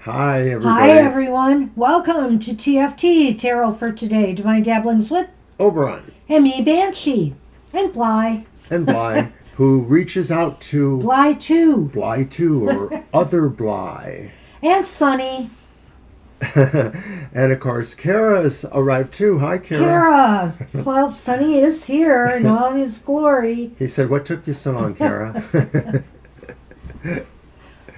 Hi, everybody. Hi, everyone. Welcome to TFT, Tarot for Today. Divine Dabblings with Oberon and me, Banshee, and Bly. and Bly, who reaches out to Bly 2. Bly 2 or other Bly. And Sunny. And of course, Kara's arrived too. Hi, Kara. Kara. Well, Sunny is here in all his glory. He said, "What took you so long, Kara?"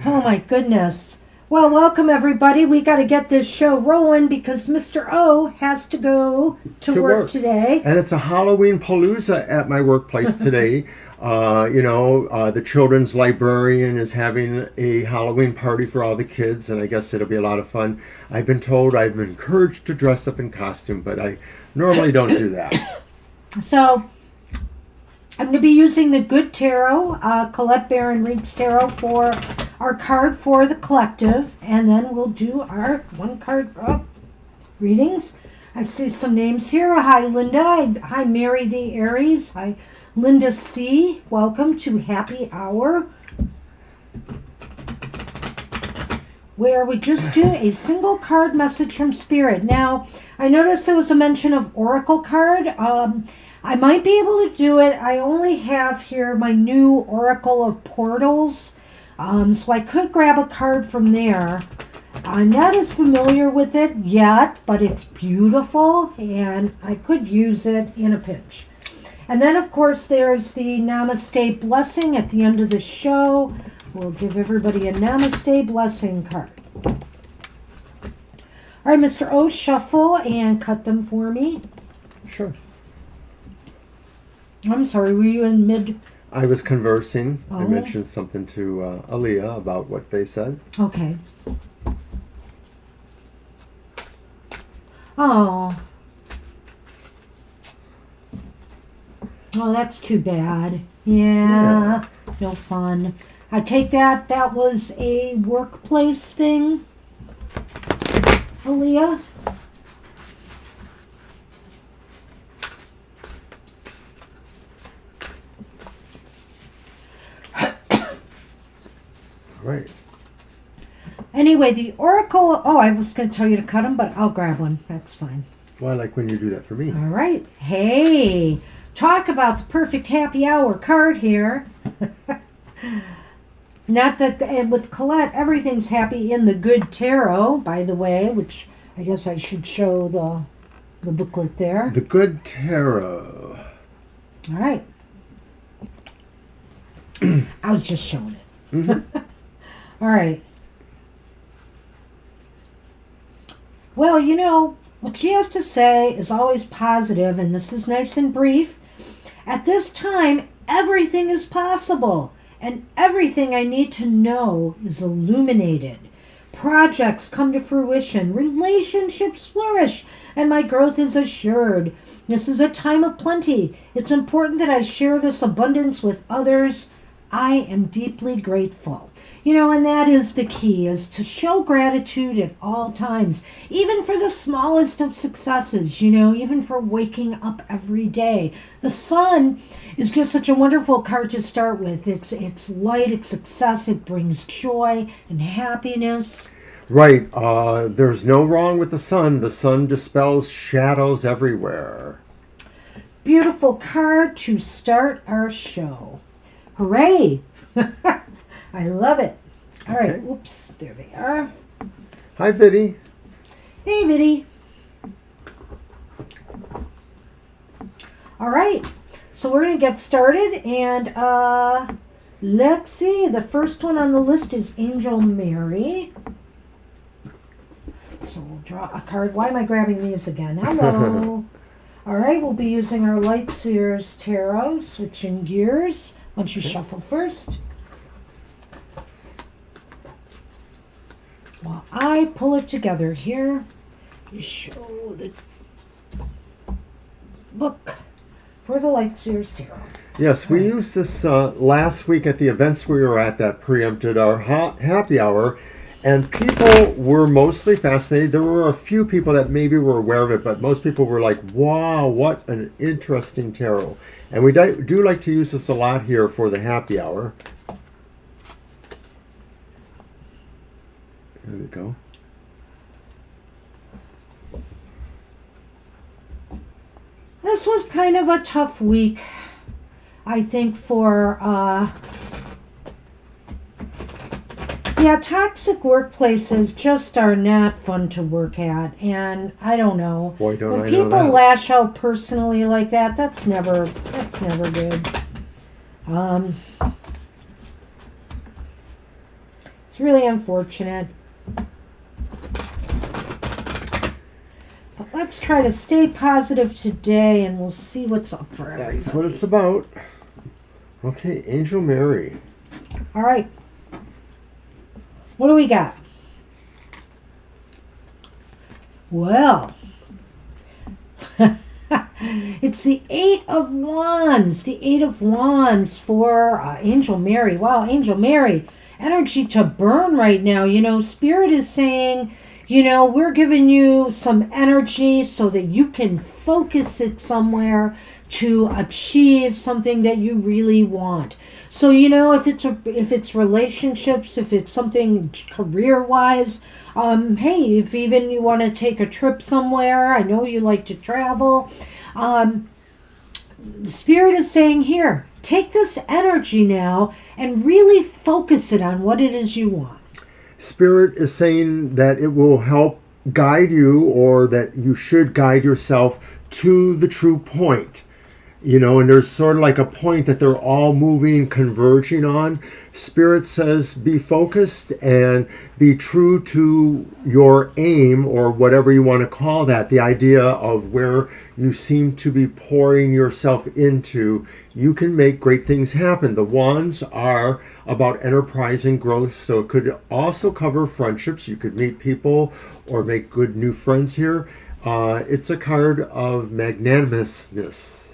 Oh, my goodness. Well, welcome, everybody. We got to get this show rolling because Mr. O has to go to work today. And it's a Halloween palooza at my workplace today. The children's librarian is having a Halloween party for all the kids, and I guess it'll be a lot of fun. I've been told I'm encouraged to dress up in costume, but I normally don't do that. So, I'm going to be using the Good Tarot, Colette Barron Reads Tarot, for our card for the collective, and then we'll do our one card readings. I see some names here. Hi, Linda. Hi, Mary the Aries. Hi, Linda C. Welcome to Happy Hour, where we just do a single card message from Spirit. Now, I noticed there was a mention of Oracle card. I might be able to do it. I only have here my new Oracle of Portals. So I could grab a card from there. I'm not as familiar with it yet, but it's beautiful, and I could use it in a pinch. And then, of course, there's the Namaste Blessing at the end of the show. We'll give everybody a Namaste Blessing card. All right, Mr. O, shuffle and cut them for me. Sure. I'm sorry, were you in mid... I was conversing. Oh. I mentioned something to Aaliyah about what they said. Okay. Oh. Oh, that's too bad. Yeah. No fun. I take that was a workplace thing, Aaliyah? Right. Anyway, the oracle. Oh, I was going to tell you to cut them, but I'll grab one. That's fine. Well, I like when you do that for me. All right. Hey, talk about the perfect happy hour card here. Not that, and with Colette, everything's happy in the Good Tarot, by the way, which I guess I should show the booklet there. The Good Tarot. All right. I was just showing it. Mm-hmm. All right. Well, you know, what she has to say is always positive, and this is nice and brief. At this time, everything is possible, and everything I need to know is illuminated. Projects come to fruition, relationships flourish, and my growth is assured. This is a time of plenty. It's important that I share this abundance with others. I am deeply grateful. You know, and that is the key, is to show gratitude at all times, even for the smallest of successes, you know, even for waking up every day. The sun is just such a wonderful card to start with. It's light, it's success, it brings joy and happiness. Right. There's no wrong with the sun. The sun dispels shadows everywhere. Beautiful card to start our show. Hooray! I love it. All right. Okay. Oops. There they are. Hi, Viddy. Hey, Viddy. All right. So we're going to get started. And let's see. The first one on the list is Angel Mary. So we'll draw a card. Why am I grabbing these again? Hello. All right. We'll be using our Light Seers Tarot. Switching gears. Why don't you shuffle first? While I pull it together here, you show the book for the Light Seers Tarot. Yes, we used this last week at the events we were at that preempted our happy hour, and people were mostly fascinated. There were a few people that maybe were aware of it, but most people were like, wow, what an interesting tarot. And we do like to use this a lot here for the happy hour. There we go. This was kind of a tough week, I think, for toxic workplaces just are not fun to work at, and I don't know. Boy, don't when I know people that. lash out personally like that, that's never good. It's really unfortunate. But let's try to stay positive today, and we'll see what's up for everybody. That's what it's about. Okay, Angel Mary. All right. What do we got? Well, it's the Eight of Wands. The Eight of Wands for Angel Mary. Wow, Angel Mary. Energy to burn right now. You know, Spirit is saying, you know, we're giving you some energy so that you can focus it somewhere to achieve something that you really want. So, you know, if it's relationships, if it's something career-wise, hey, if even you want to take a trip somewhere, I know you like to travel, the Spirit is saying here, take this energy now and really focus it on what it is you want. Spirit is saying that it will help guide you, or that you should guide yourself to the true point. You know, and there's sort of like a point that they're all moving, converging on. Spirit says be focused and be true to your aim, or whatever you want to call that, the idea of where you seem to be pouring yourself into. You can make great things happen. The wands are about enterprise and growth, so it could also cover friendships. You could meet people or make good new friends here. It's a card of magnanimousness.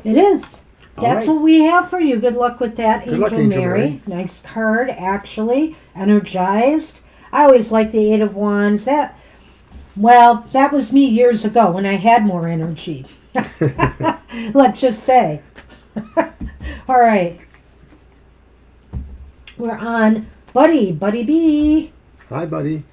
It is. All That's right. what we have for you. Good luck with that, Good luck, Angel Angel Mary. Mary. Nice card, actually. Energized. I always like the Eight of Wands. That was me years ago when I had more energy. Let's just say. All right. We're on Buddy B. Hi, buddy.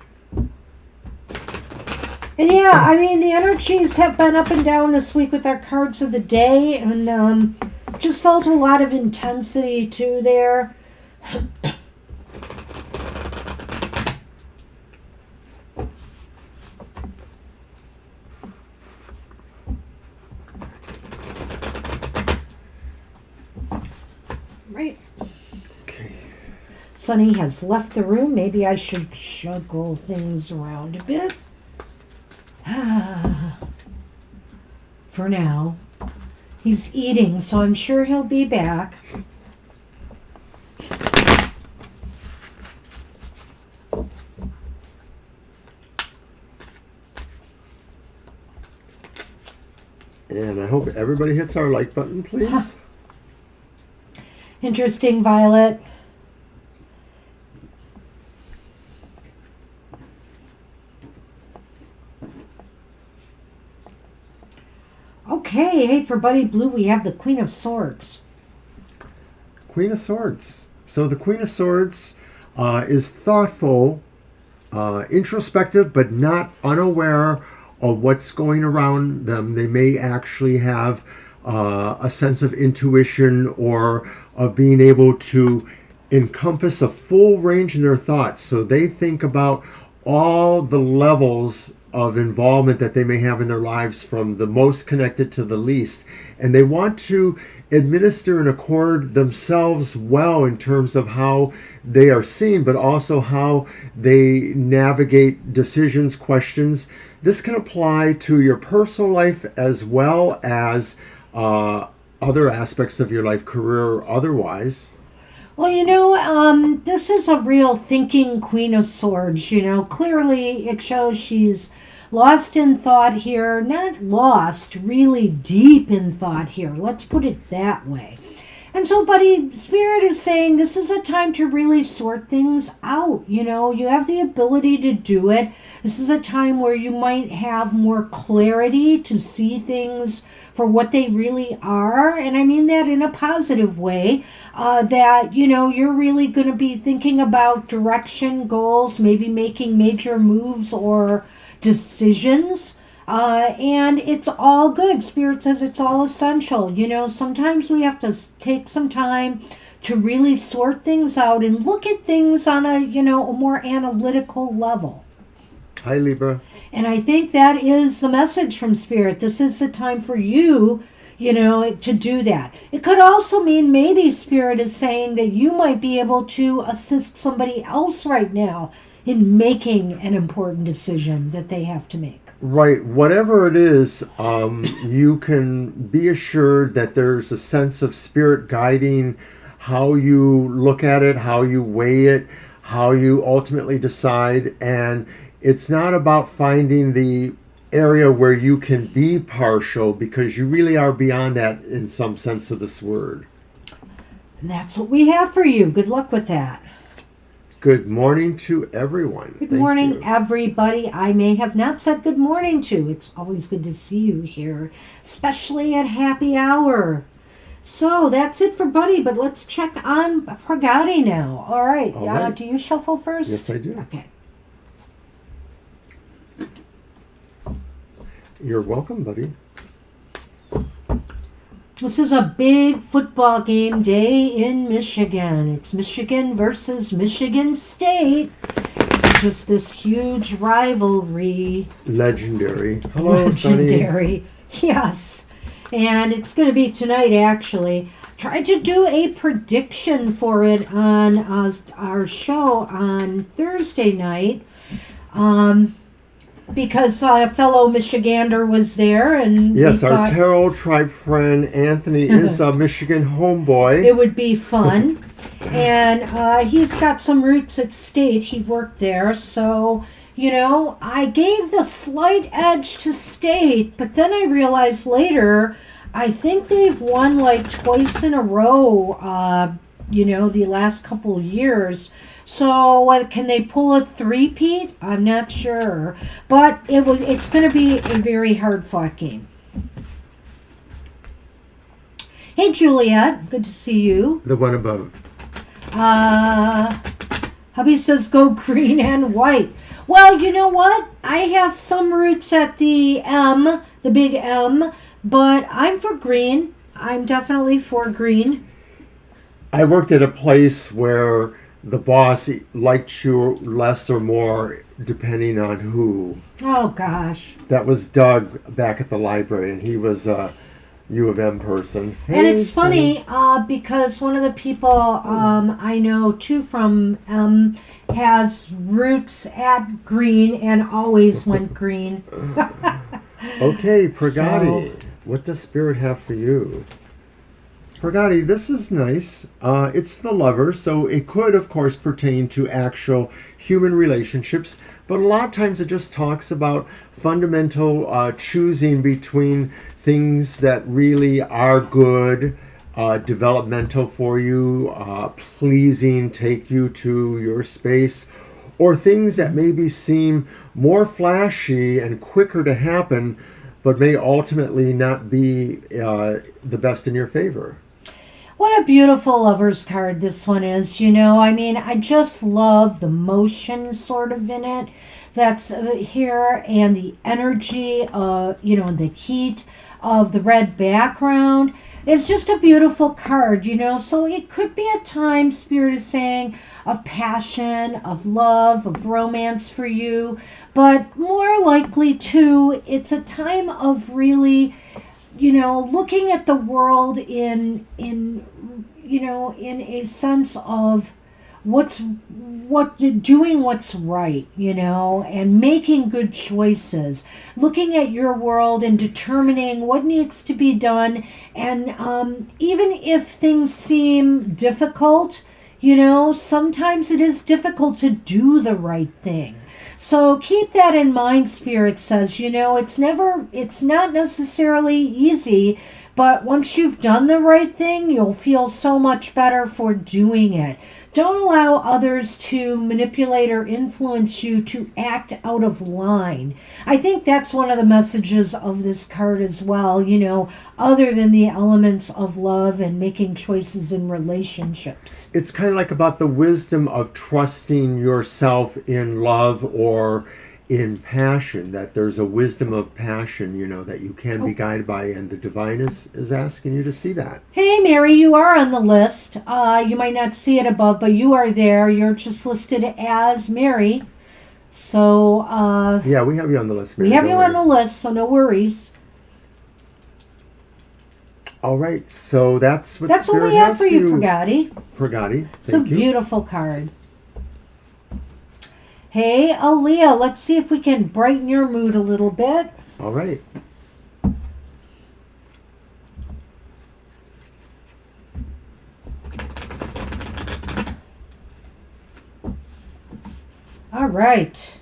And yeah, I mean, the energies have been up and down this week with our cards of the day, and just felt a lot of intensity too there. Right. Okay. Sonny has left the room. Maybe I should juggle things around a bit. For now. He's eating, so I'm sure he'll be back. And I hope everybody hits our like button, please. Interesting, Violet. Okay, hey, for Buddy Blue, we have the Queen of Swords. Queen of Swords. So the Queen of Swords is thoughtful, introspective, but not unaware of what's going around them. They may actually have a sense of intuition or of being able to encompass a full range in their thoughts. So they think about all the levels of involvement that they may have in their lives, from the most connected to the least. And they want to administer and accord themselves well in terms of how they are seen, but also how they navigate decisions, questions. This can apply to your personal life as well as other aspects of your life, career or otherwise. Well, you know, this is a real thinking Queen of Swords. You know, clearly it shows she's lost in thought here. Not lost, really deep in thought here. Let's put it that way. And so, Buddy, Spirit is saying this is a time to really sort things out. You know, you have the ability to do it. This is a time where you might have more clarity to see things for what they really are. And I mean that in a positive way, that, you know, you're really going to be thinking about direction, goals, maybe making major moves or decisions. And it's all good. Spirit says it's all essential. You know, sometimes we have to take some time to really sort things out and look at things on a, you know, a more analytical level. Hi, Libra. And I think that is the message from Spirit. This is the time for you, you know, to do that. It could also mean maybe Spirit is saying that you might be able to assist somebody else right now in making an important decision that they have to make. Right. Whatever it is, you can be assured that there's a sense of Spirit guiding how you look at it, how you weigh it, how you ultimately decide. And it's not about finding the area where you can be partial, because you really are beyond that in some sense of this word. And that's what we have for you. Good luck with that. Good morning to everyone. Good Thank morning, you. everybody. I may have not said good morning to. It's always good to see you here, especially at happy hour. So that's it for Buddy, but let's check on Pragati now. All right. All right. Do you shuffle first? Yes, I do. Okay. You're welcome, buddy. This is a big football game day in Michigan. It's Michigan versus Michigan State. It's just this huge rivalry. Legendary. Hello, Sonny. Legendary. Yes. And it's going to be tonight, actually. Tried to do a prediction for it on our show on Thursday night. Because a fellow Michigander was there, and Yes, we our thought tarot tribe friend Anthony is a Michigan homeboy. it would be fun. And he's got some roots at State. He worked there, so, you know, I gave the slight edge to State, but then I realized later, I think they've won like twice in a row, you know, the last couple of years. So can they pull a three-peat? I'm not sure. But it's going to be a very hard-fought game. Hey, Juliet. Good to see you. The one above. Hubby says go green and white. Well, you know what? I have some roots at the M, the big M, but I'm for green. I'm definitely for green. I worked at a place where the boss liked you less or more depending on who. Oh, gosh. That was Doug back at the library, and he was a U of M person. And it's Sonny. funny because one of the people I know too from has roots at green and always went green. Okay, Pragati, what does Spirit have for you? Pragati, this is nice. It's the Lover, so it could, of course, pertain to actual human relationships, but a lot of times it just talks about fundamental choosing between things that really are good, developmental for you, pleasing, take you to your space, or things that maybe seem more flashy and quicker to happen, but may ultimately not be the best in your favor. What a beautiful Lover's card this one is, you know. I mean, I just love the motion sort of in it that's here and the energy, you know, the heat of the red background. It's just a beautiful card, you know. So it could be a time, Spirit is saying, of passion, of love, of romance for you. But more likely, too, it's a time of really, you know, looking at the world in you know, in a sense of doing what's right, you know, and making good choices, looking at your world and determining what needs to be done. And even if things seem difficult, you know, sometimes it is difficult to do the right thing. So keep that in mind, Spirit says, you know, it's not necessarily easy, but once you've done the right thing, you'll feel so much better for doing it. Don't allow others to manipulate or influence you to act out of line. I think that's one of the messages of this card as well, you know, other than the elements of love and making choices in relationships. It's kind of like about the wisdom of trusting yourself in love or in passion, that there's a wisdom of passion, you know, that you can be guided by, and the divine is asking you to see that. Hey, Mary, you are on the list. You might not see it above, but you are there. You're just listed as Mary. So, yeah, we have you on the list, Mary. we have you on the list, so no worries. All right, so that's what That's Spirit what we have has for you, Pragati. Pragati, It's a thank you. beautiful card. Hey, Aaliyah, let's see if we can brighten your mood a little bit. All right. All right.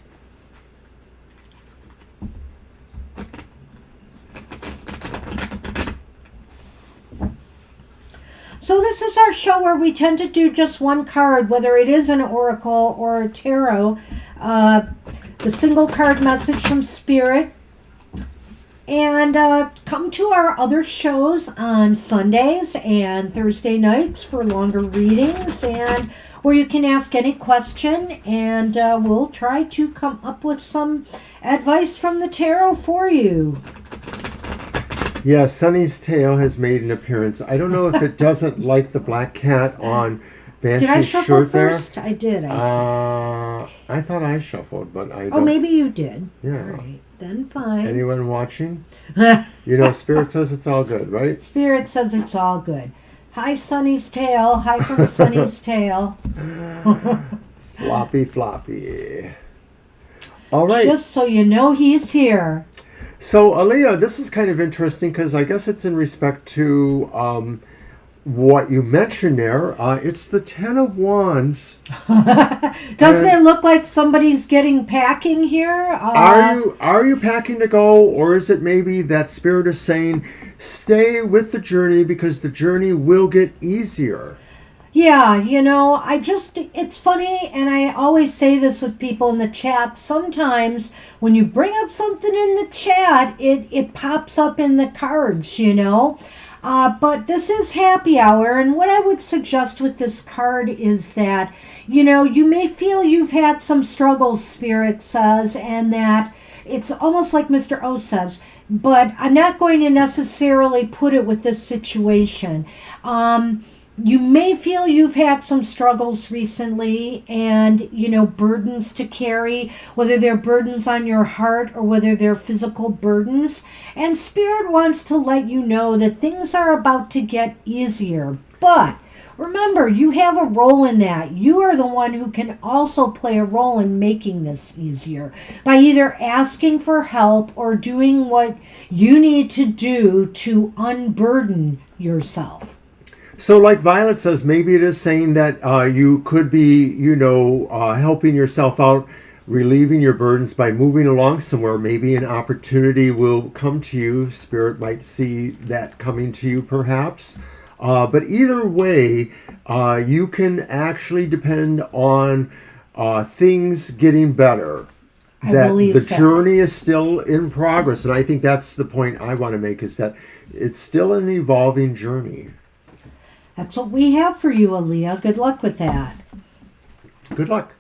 So this is our show where we tend to do just one card, whether it is an oracle or a tarot. The single card message from Spirit. And come to our other shows on Sundays and Thursday nights for longer readings, and where you can ask any question, and we'll try to come up with some advice from the tarot for you. Yeah, Sunny's tail has made an appearance. I don't know if it doesn't like the black cat on Banshee's Did I shuffle shirt first? there. I did. I thought I shuffled, but I don't. Oh, maybe you did. Yeah. All right, then fine. Anyone watching? You know, Spirit says it's all good, right? Spirit says it's all good. Hi, Sunny's tail. Hi from Sunny's tail. Floppy. All right. Just so you know he's here. So, Aaliyah, this is kind of interesting because I guess it's in respect to what you mentioned there. It's the Ten of Wands. Doesn't it look like somebody's getting packing here? Are you packing to go, or is it maybe that Spirit is saying, stay with the journey because the journey will get easier? Yeah, you know, it's funny, and I always say this with people in the chat. Sometimes when you bring up something in the chat, it pops up in the cards, you know. But this is happy hour, and what I would suggest with this card is that, you may feel you've had some struggles, Spirit says, and that it's almost like Mr. O says, but I'm not going to necessarily put it with this situation. You may feel you've had some struggles recently and, burdens to carry, whether they're burdens on your heart or whether they're physical burdens. And Spirit wants to let you know that things are about to get easier. But remember, you have a role in that. You are the one who can also play a role in making this easier by either asking for help or doing what you need to do to unburden yourself. So like Violet says, maybe it is saying that you could be, helping yourself out, relieving your burdens by moving along somewhere. Maybe an opportunity will come to you. Spirit might see that coming to you perhaps. But either way, you can actually depend on things getting better. That the journey is still in progress. And I think that's the point I want to make, is that it's still an evolving journey. That's what we have for you, Aaliyah. Good luck with that. Good luck.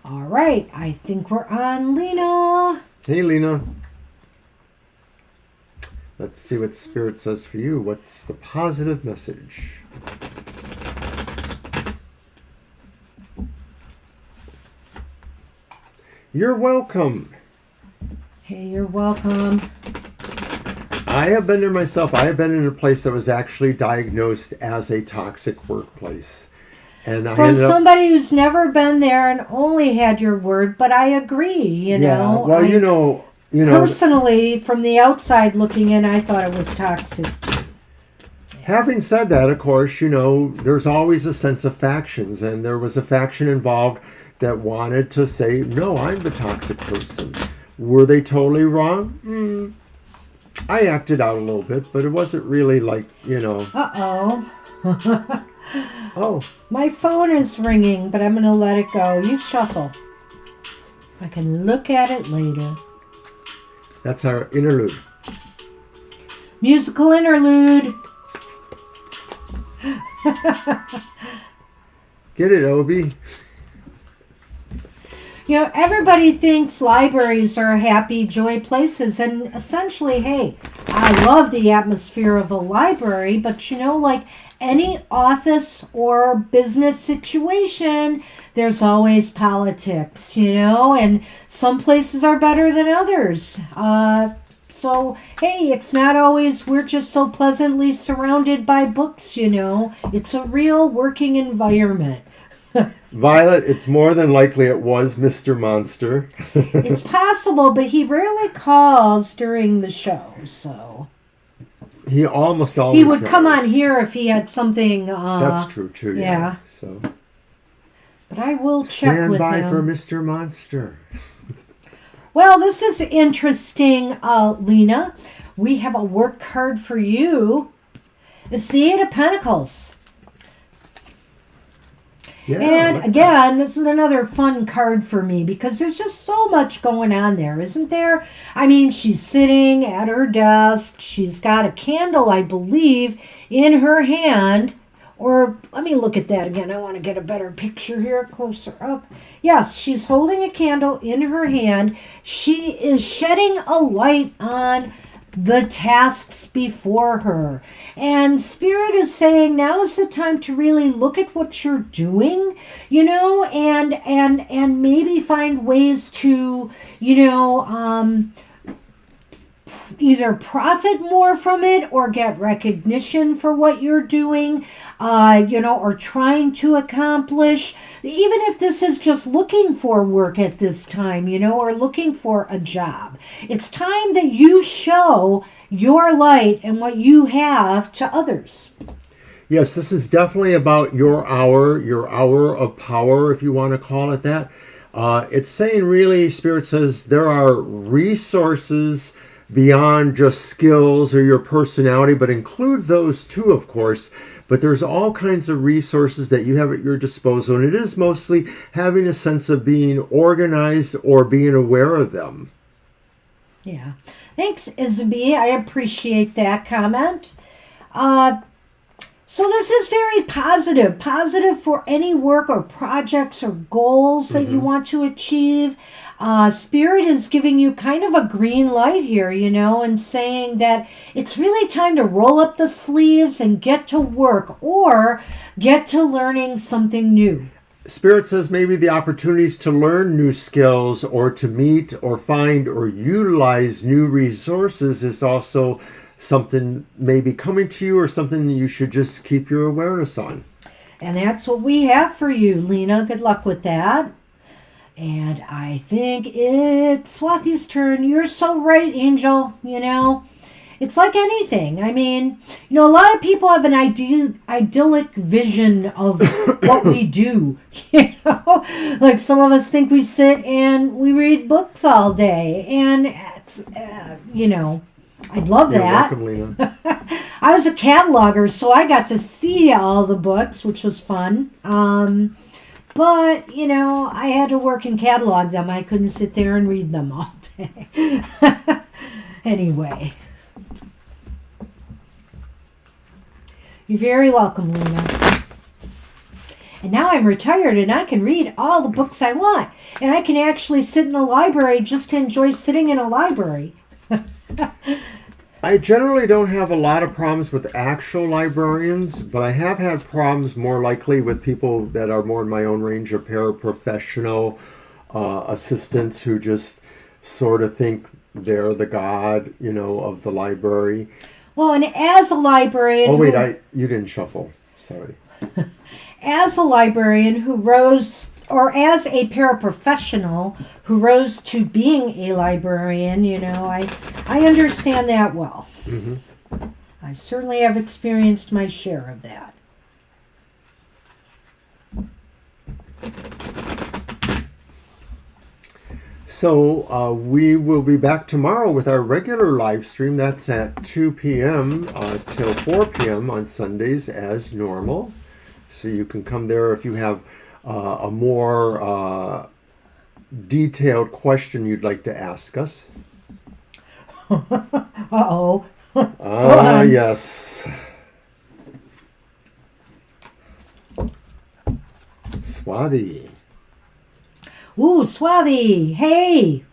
All right. I think we're on Lena. Hey, Lena. Let's see what Spirit says for you. What's the positive message? You're welcome. Hey, you're welcome. I have been there myself. I have been in a place that was actually diagnosed as a toxic workplace. And From somebody who's never been there and only had your word, but I agree, Yeah, well, personally, from the outside looking in, I thought it was toxic. Having said that, of course, there's always a sense of factions, and there was a faction involved that wanted to say, no, I'm the toxic person. Were they totally wrong? I acted out a little bit, but it wasn't really like, Uh-oh. Oh. My phone is ringing, but I'm going to let it go. You shuffle. I can look at it later. That's our interlude. Musical interlude. Get it, Obi? Everybody thinks libraries are happy, joy places, and essentially, hey, I love the atmosphere of a library, but like any office or business situation, there's always politics, and some places are better than others. So, hey, it's not always we're just so pleasantly surrounded by books, It's a real working environment. Violet, it's more than likely it was Mr. Monster. It's possible, but he rarely calls during the show, so... He almost always He would knows. come on here if he had something... That's true, too, yeah. So, but I will check with him. Stand by for Mr. Monster. Well, this is interesting, Lena. We have a work card for you. It's the Eight of Pentacles. Yeah, and again, this is another fun card for me because there's just so much going on there, isn't there? I mean, she's sitting at her desk. She's got a candle, I believe, in her hand. Or let me look at that again. I want to get a better picture here, closer up. Yes, she's holding a candle in her hand. She is shedding a light on the tasks before her. And Spirit is saying now is the time to really look at what you're doing, and maybe find ways to, either profit more from it or get recognition for what you're doing, or trying to accomplish. Even if this is just looking for work at this time, or looking for a job. It's time that you show your light and what you have to others. Yes, this is definitely about your hour of power, if you want to call it that. It's saying really, Spirit says there are resources beyond just skills or your personality, but include those too, of course. But there's all kinds of resources that you have at your disposal, and it is mostly having a sense of being organized or being aware of them. Yeah. Thanks, Isabel. I appreciate that comment. Uh, so this is very positive. Positive for any work or projects or goals that you want to achieve. Spirit is giving you kind of a green light here, and saying that it's really time to roll up the sleeves and get to work or get to learning something new. Spirit says maybe the opportunities to learn new skills or to meet or find or utilize new resources is also something maybe coming to you or something you should just keep your awareness on. And that's what we have for you, Lena. Good luck with that. And I think it's Swathi's turn. You're so right, Angel. It's like anything. I mean, a lot of people have an idyllic vision of what we do. Like some of us think we sit and we read books all day. And, I'd love You're that. welcome, Lena. I was a cataloger, so I got to see all the books, which was fun. But, I had to work and catalog them. I couldn't sit there and read them all day. Anyway. You're very welcome, Lena. And now I'm retired and I can read all the books I want. And I can actually sit in a library just to enjoy sitting in a library. I generally don't have a lot of problems with actual librarians, but I have had problems more likely with people that are more in my own range of paraprofessional assistants who just sort of think they're the god, of the library. Well, and as a librarian... Oh, wait, you didn't shuffle. Sorry. As a librarian who rose... or as a paraprofessional who rose to being a librarian, I understand that well. Mm-hmm. I certainly have experienced my share of that. So we will be back tomorrow with our regular live stream. That's at 2 p.m. Till 4 p.m. on Sundays as normal. So you can come there if you have a more detailed question you'd like to ask us. Uh-oh. Yes. Swathi. Ooh, Swathi. Hey.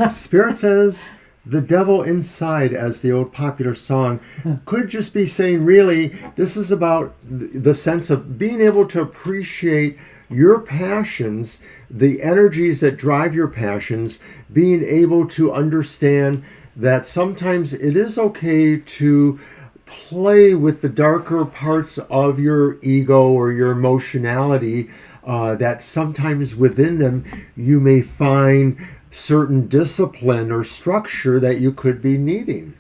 Spirit says the devil inside, as the old popular song, could just be saying, really, this is about the sense of being able to appreciate your passions, the energies that drive your passions, being able to understand that sometimes it is okay to play with the darker parts of your ego or your emotionality, that sometimes within them you may find certain discipline or structure that you could be needing.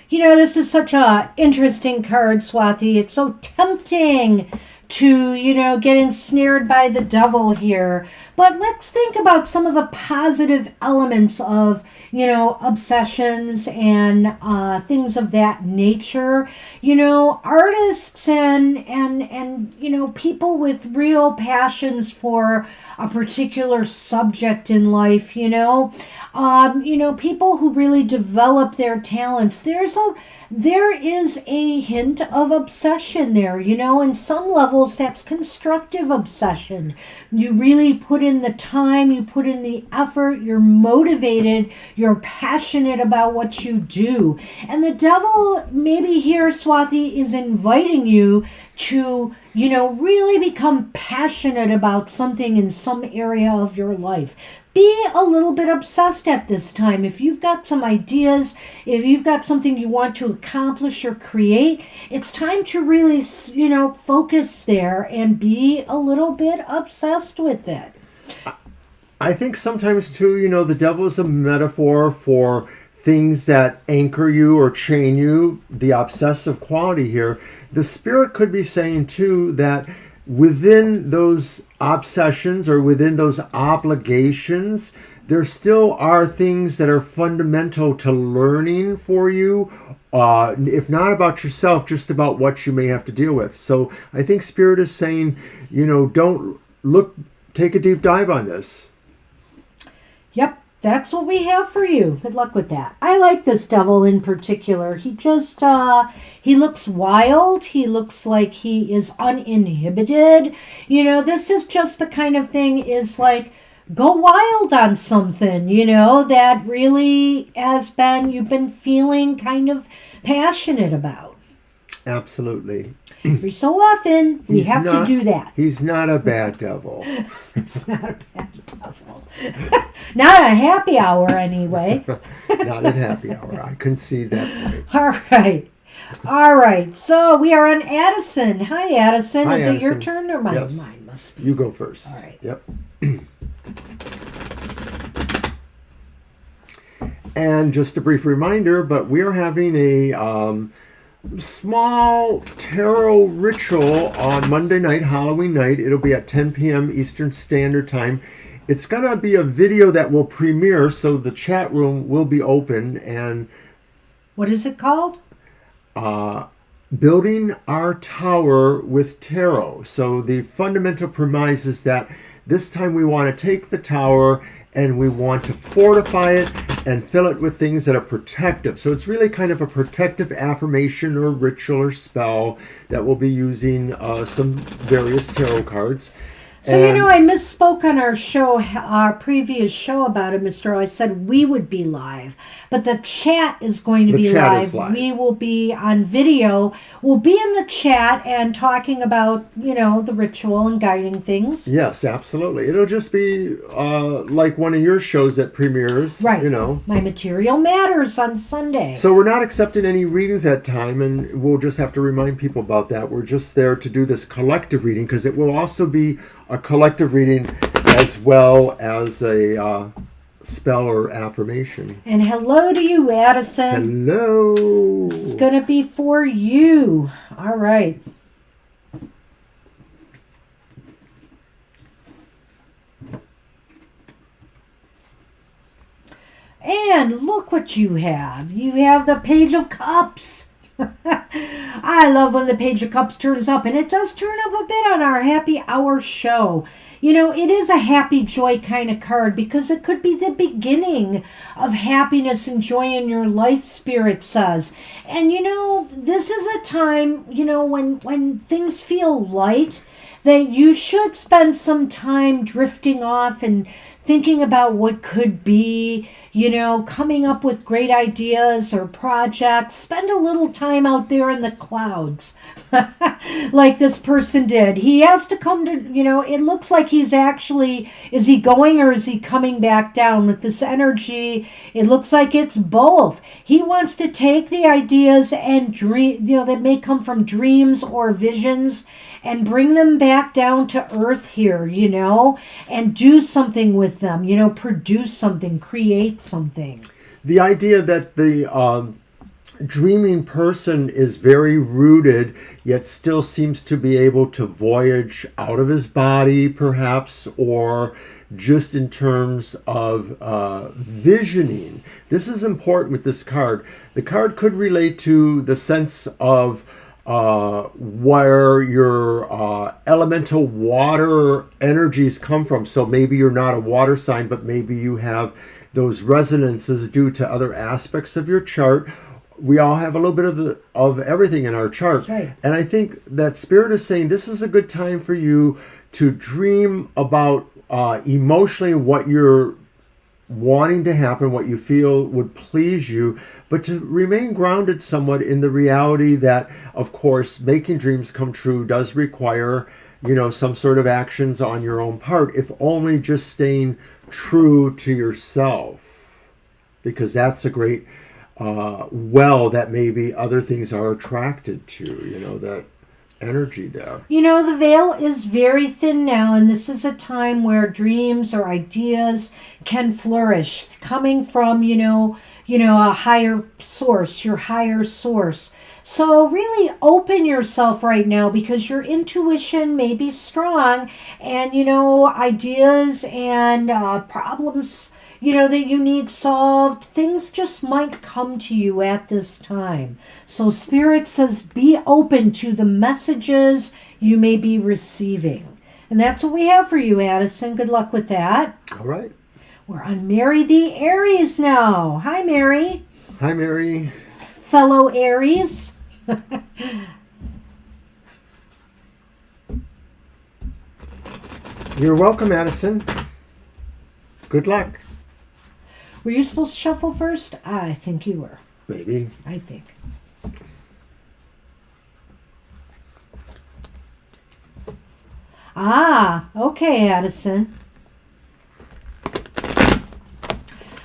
This is such a interesting card, Swathi. It's so tempting to, get ensnared by the devil here. But let's think about some of the positive elements of, obsessions and things of that nature. Artists and people with real passions for a particular subject in life, people who really develop their talents. There is a hint of obsession there, in some levels that's constructive obsession. You really put in the time, you put in the effort, you're motivated, you're passionate about what you do. And the devil, maybe here, Swathi, is inviting you to, really become passionate about something in some area of your life. Be a little bit obsessed at this time. If you've got some ideas, if you've got something you want to accomplish or create, it's time to really, focus there and be a little bit obsessed with it. I think sometimes too, the devil is a metaphor for things that anchor you or chain you, the obsessive quality here. The spirit could be saying too that within those obsessions or within those obligations, there still are things that are fundamental to learning for you, if not about yourself, just about what you may have to deal with. So I think Spirit is saying, take a deep dive on this. Yep, that's what we have for you. Good luck with that. I like this devil in particular. He just, he looks wild. He looks like he is uninhibited. This is just the kind of thing is like, go wild on something, that really you've been feeling kind of passionate about. Absolutely. Every so often, we have to do that. He's not a bad devil. It's not a bad devil. Not a happy hour, anyway. Not at happy hour. I concede that point. All right. So we are on Addison. Hi, Addison. Hi, Is Addison. it your turn or mine? Yes. Mine must be. You go first. All right. Yep. And just a brief reminder, but we're having a small tarot ritual on Monday night, Halloween night. It'll be at 10 p.m. Eastern Standard Time. It's going to be a video that will premiere, so the chat room will be open. And what is it called? Building Our Tower with Tarot. So the fundamental premise is that this time we want to take the tower and we want to fortify it and fill it with things that are protective. So it's really kind of a protective affirmation or ritual or spell that we'll be using some various tarot cards. So, I misspoke on our previous show about it, Mr. O. I said we would be live, but the chat is going to be live. We will be on video. We'll be in the chat and talking about, the ritual and guiding things. Yes, absolutely. It'll just be like one of your shows that premieres. Right. My Material Matters on Sunday. So we're not accepting any readings that time, and we'll just have to remind people about that. We're just there to do this collective reading because it will also be a collective reading as well as a spell or affirmation. And hello to you, Addison. Hello. This is going to be for you. All right. And look what you have. You have the Page of Cups. I love when the Page of Cups turns up, and it does turn up a bit on our happy hour show. It is a happy joy kind of card because it could be the beginning of happiness and joy in your life, Spirit says. And this is a time, when things feel light, that you should spend some time drifting off and thinking about what could be, coming up with great ideas or projects. Spend a little time out there in the clouds like this person did. He has to come to, it looks like he's actually, is he going or is he coming back down with this energy? It looks like it's both. He wants to take the ideas and dream, that may come from dreams or visions and bring them back down to earth here, and do something with them, produce something, create something. The idea that the dreaming person is very rooted, yet still seems to be able to voyage out of his body, perhaps, or just in terms of visioning. This is important with this card. The card could relate to the sense of where your elemental water energies come from. So maybe you're not a water sign, but maybe you have those resonances due to other aspects of your chart. We all have a little bit of everything in our chart. Right. And I think that Spirit is saying this is a good time for you to dream about emotionally what you're wanting to happen, what you feel would please you, but to remain grounded somewhat in the reality that, of course, making dreams come true does require, some sort of actions on your own part, if only just staying true to yourself, because that's a great well that maybe other things are attracted to, that energy there. The veil is very thin now, and this is a time where dreams or ideas can flourish, coming from, a higher source, your higher source. So really open yourself right now because your intuition may be strong, and, ideas and problems, that you need solved, things just might come to you at this time. So Spirit says be open to the messages you may be receiving. And that's what we have for you, Addison. Good luck with that. All right. We're on Mary the Aries now. Hi, Mary. Hi, Mary. Fellow Aries. You're welcome, Addison. Good luck. Were you supposed to shuffle first? I think you were. Maybe. I think. Ah, okay, Addison.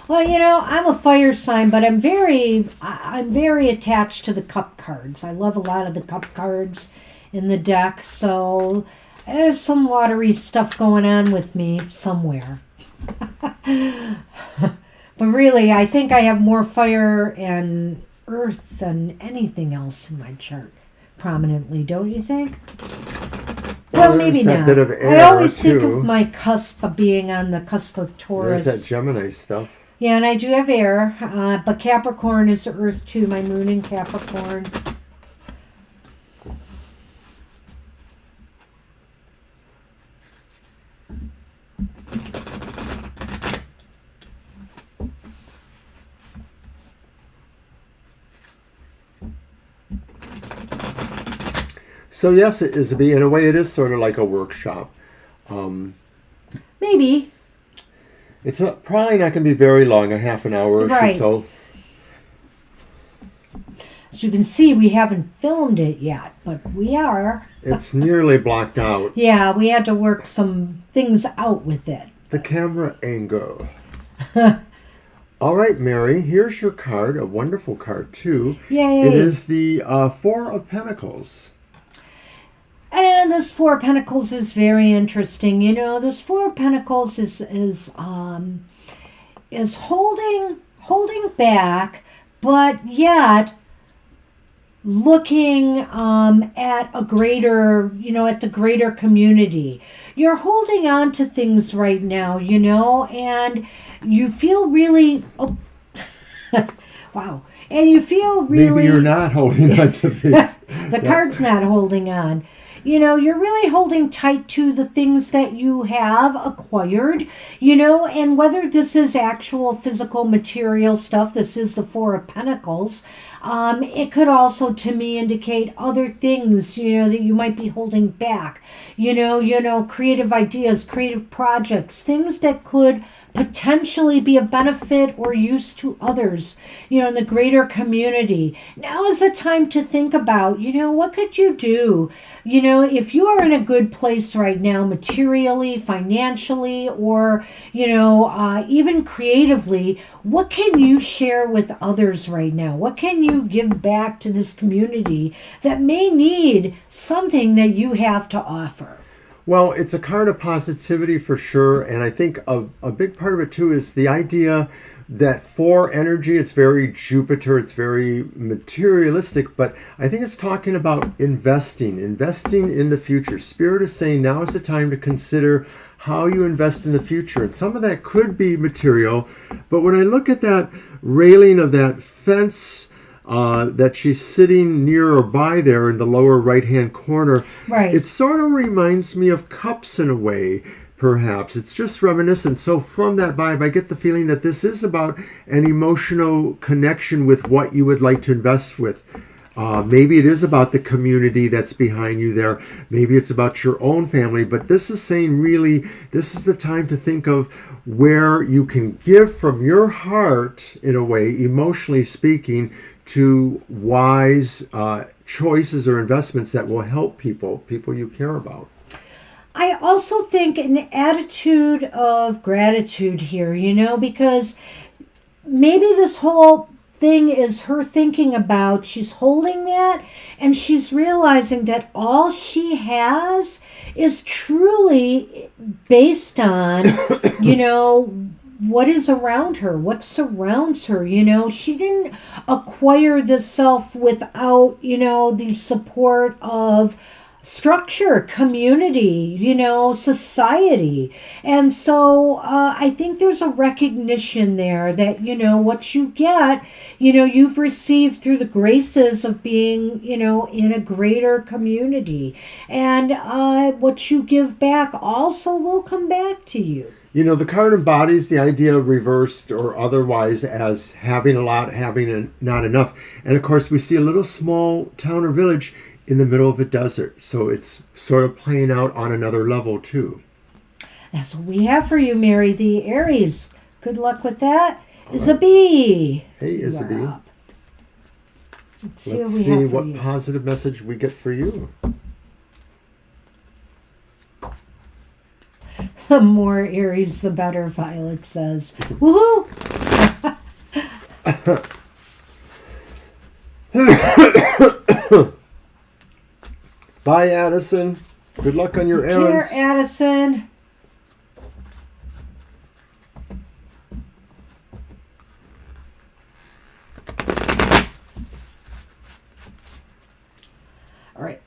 Well, I'm a fire sign, but I'm very attached to the cup cards. I love a lot of the cup cards in the deck, so there's some watery stuff going on with me somewhere. But really, I think I have more fire and earth than anything else in my chart prominently, don't you think? Well, maybe that not. bit of air, I always think too. of my cusp of being on the cusp of Taurus. There's that Gemini stuff. Yeah, and I do have air, but Capricorn is earth too, my moon in Capricorn. So yes, it is. In a way, it is sort of like a workshop. Maybe. It's probably not going to be very long, a half an hour Right. or so. As you can see, we haven't filmed it yet, but we are. It's nearly blocked out. Yeah, we had to work some things out with it. The camera angle. All right, Mary, here's your card, a wonderful card too. Yay. It is the Four of Pentacles. And this Four of Pentacles is very interesting. This Four of Pentacles is holding back, but yet looking at a greater, at the greater community. You're holding on to things right now, and you feel really, wow. And you feel really... Maybe you're not holding on to things. The card's not holding on. You're really holding tight to the things that you have acquired, and whether this is actual physical material stuff, this is the Four of Pentacles. It could also, to me, indicate other things, that you might be holding back. Creative ideas, creative projects, things that could potentially be a benefit or use to others, in the greater community. Now is the time to think about, what could you do? If you are in a good place right now, materially, financially, or, even creatively, what can you share with others right now? What can you give back to this community that may need something that you have to offer? Well, it's a card of positivity for sure, and I think a big part of it too is the idea that for energy, it's very Jupiter, it's very materialistic, but I think it's talking about investing in the future. Spirit is saying now is the time to consider how you invest in the future, and some of that could be material, but when I look at that railing of that fence that she's sitting near or by there in the lower right-hand corner. Right. It sort of reminds me of cups in a way, perhaps. It's just reminiscent. So from that vibe, I get the feeling that this is about an emotional connection with what you would like to invest with. Maybe it is about the community that's behind you there. Maybe it's about your own family. But this is saying really, this is the time to think of where you can give from your heart, in a way, emotionally speaking, to wise choices or investments that will help people you care about. I also think an attitude of gratitude here, because maybe this whole thing is her thinking about, she's holding that and she's realizing that all she has is truly based on, what is around her, what surrounds her. She didn't acquire this self without, the support of structure, community, society. And so I think there's a recognition there that, what you get, you've received through the graces of being, in a greater community. And what you give back also will come back to you. The card embodies the idea of reversed or otherwise as having a lot, having not enough. And of course, we see a little small town or village in the middle of a desert. So it's sort of playing out on another level too. That's what we have for you, Mary the Aries. Good luck with that. All Isabie. Hey, Isabie. Let's see see what positive message we get for you. The more Aries, the better, Violet says. Woohoo! Bye, Addison. Good luck on your errands. Here, Addison. All right.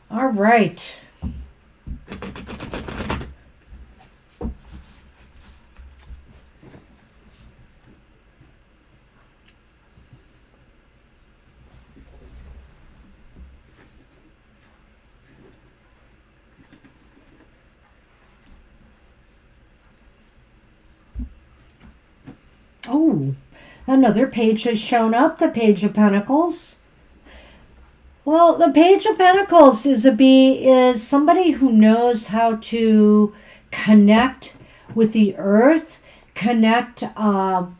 All right. Oh, another page has shown up, the Page of Pentacles. Well, the Page of Pentacles is somebody who knows how to connect with the earth, connect the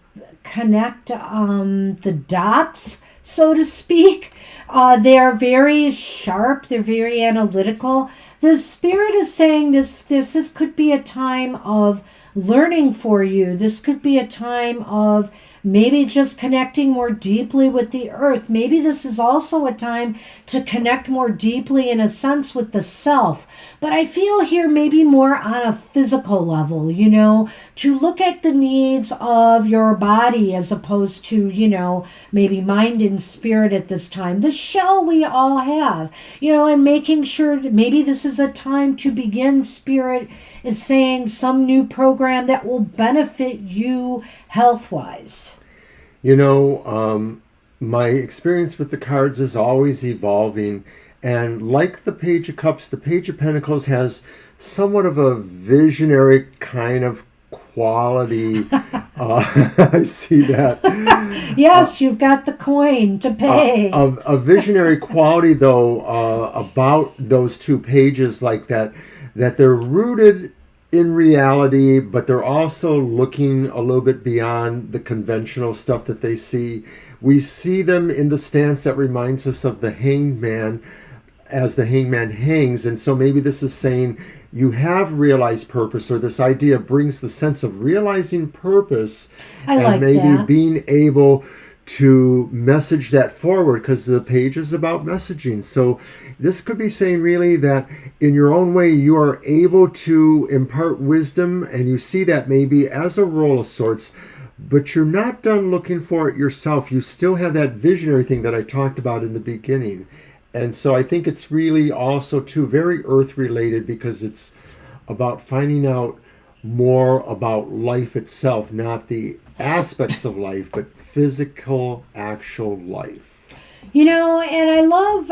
dots, so to speak. They are very sharp. They're very analytical. The Spirit is saying this could be a time of learning for you. This could be a time of maybe just connecting more deeply with the earth. Maybe this is also a time to connect more deeply in a sense with the self. But I feel here maybe more on a physical level, to look at the needs of your body as opposed to, maybe mind and spirit at this time. The shell we all have, and making sure that maybe this is a time to begin. Spirit is saying some new program that will benefit you health-wise. My experience with the cards is always evolving. And like the Page of Cups, the Page of Pentacles has somewhat of a visionary kind of quality. I see that. Yes, you've got the coin to pay. A visionary quality, though, about those two pages like that they're rooted in reality, but they're also looking a little bit beyond the conventional stuff that they see. We see them in the stance that reminds us of the hanged man as the hangman hangs. And so maybe this is saying you have realized purpose, or this idea brings the sense of realizing purpose. And maybe being able to message that forward, because the page is about messaging. So this could be saying really that in your own way you are able to impart wisdom, and you see that maybe as a role of sorts, but you're not done looking for it yourself. You still have that visionary thing that I talked about in the beginning. And so I think it's really also too very earth related, because it's about finding out more about life itself, not the aspects of life, but physical, actual life. And I love,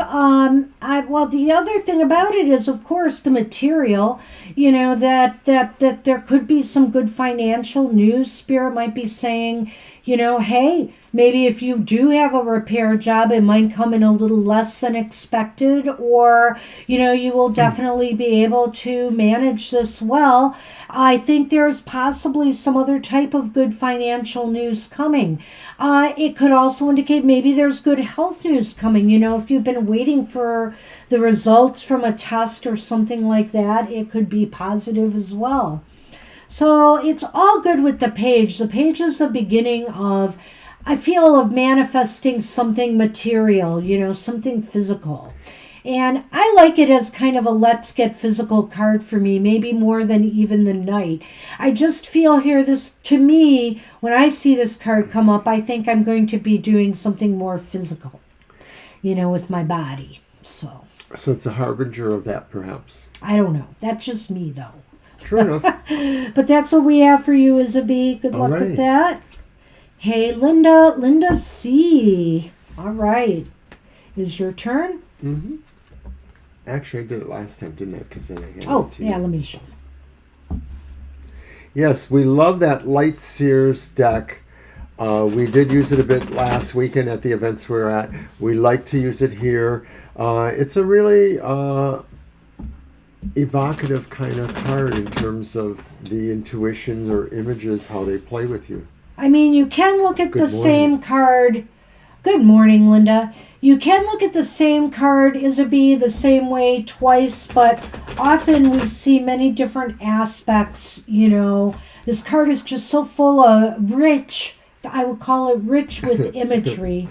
the other thing about it is, of course, the material, that there could be some good financial news. Spirit might be saying, hey, maybe if you do have a repair job, it might come in a little less than expected, or, you will definitely be able to manage this well. I think there's possibly some other type of good financial news coming. It could also indicate maybe there's good health news coming. If you've been waiting for the results from a test or something like that, it could be positive as well. So it's all good with the page. The page is the beginning of, I feel, of manifesting something material, something physical. And I like it as kind of a let's get physical card for me, maybe more than even the Knight. I just feel here, this, to me, when I see this card come up, I think I'm going to be doing something more physical, with my body. So it's a harbinger of that, perhaps. I don't know. That's just me, though. True enough. But that's what we have for you, Isabel. Good luck with that. Hey, Linda C. All right. Is your turn? Mm-hmm. Actually, I did it last time, didn't I? Because then I had Oh, it to yeah, you. let me show. Yes, we love that Light Seers deck. We did use it a bit last weekend at the events we were at. We like to use it here. It's a really evocative kind of card in terms of the intuition or images, how they play with you. I mean, you can look at Good the morning. same card. Good morning, Linda. You can look at the same card, Isabel, the same way twice, but often we see many different aspects, This card is just so full of rich, I would call it rich with imagery.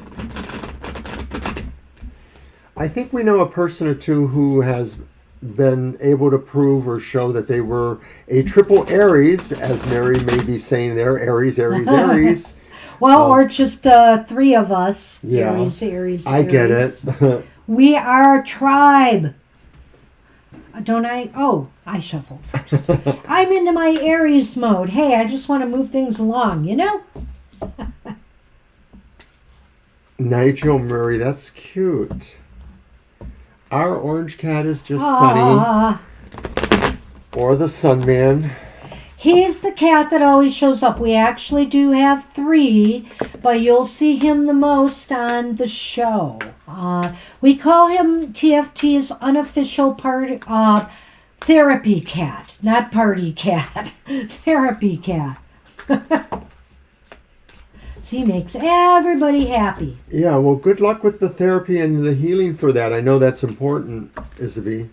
I think we know a person or two who has been able to prove or show that they were a triple Aries, as Mary may be saying there, Aries, Aries, Aries. Well, or just three of us. Yeah, Aries. I get it. We are a tribe. Don't I? Oh, I shuffled first. I'm into my Aries mode. Hey, I just want to move things along, Nigel Murray, that's cute. Our orange cat is just Sunny. Or the Sunman. He's the cat that always shows up. We actually do have three, but you'll see him the most on the show. We call him TFT's unofficial therapy cat, not party cat. Therapy cat. So he makes everybody happy. Yeah, well, good luck with the therapy and the healing for that. I know that's important, Isabel.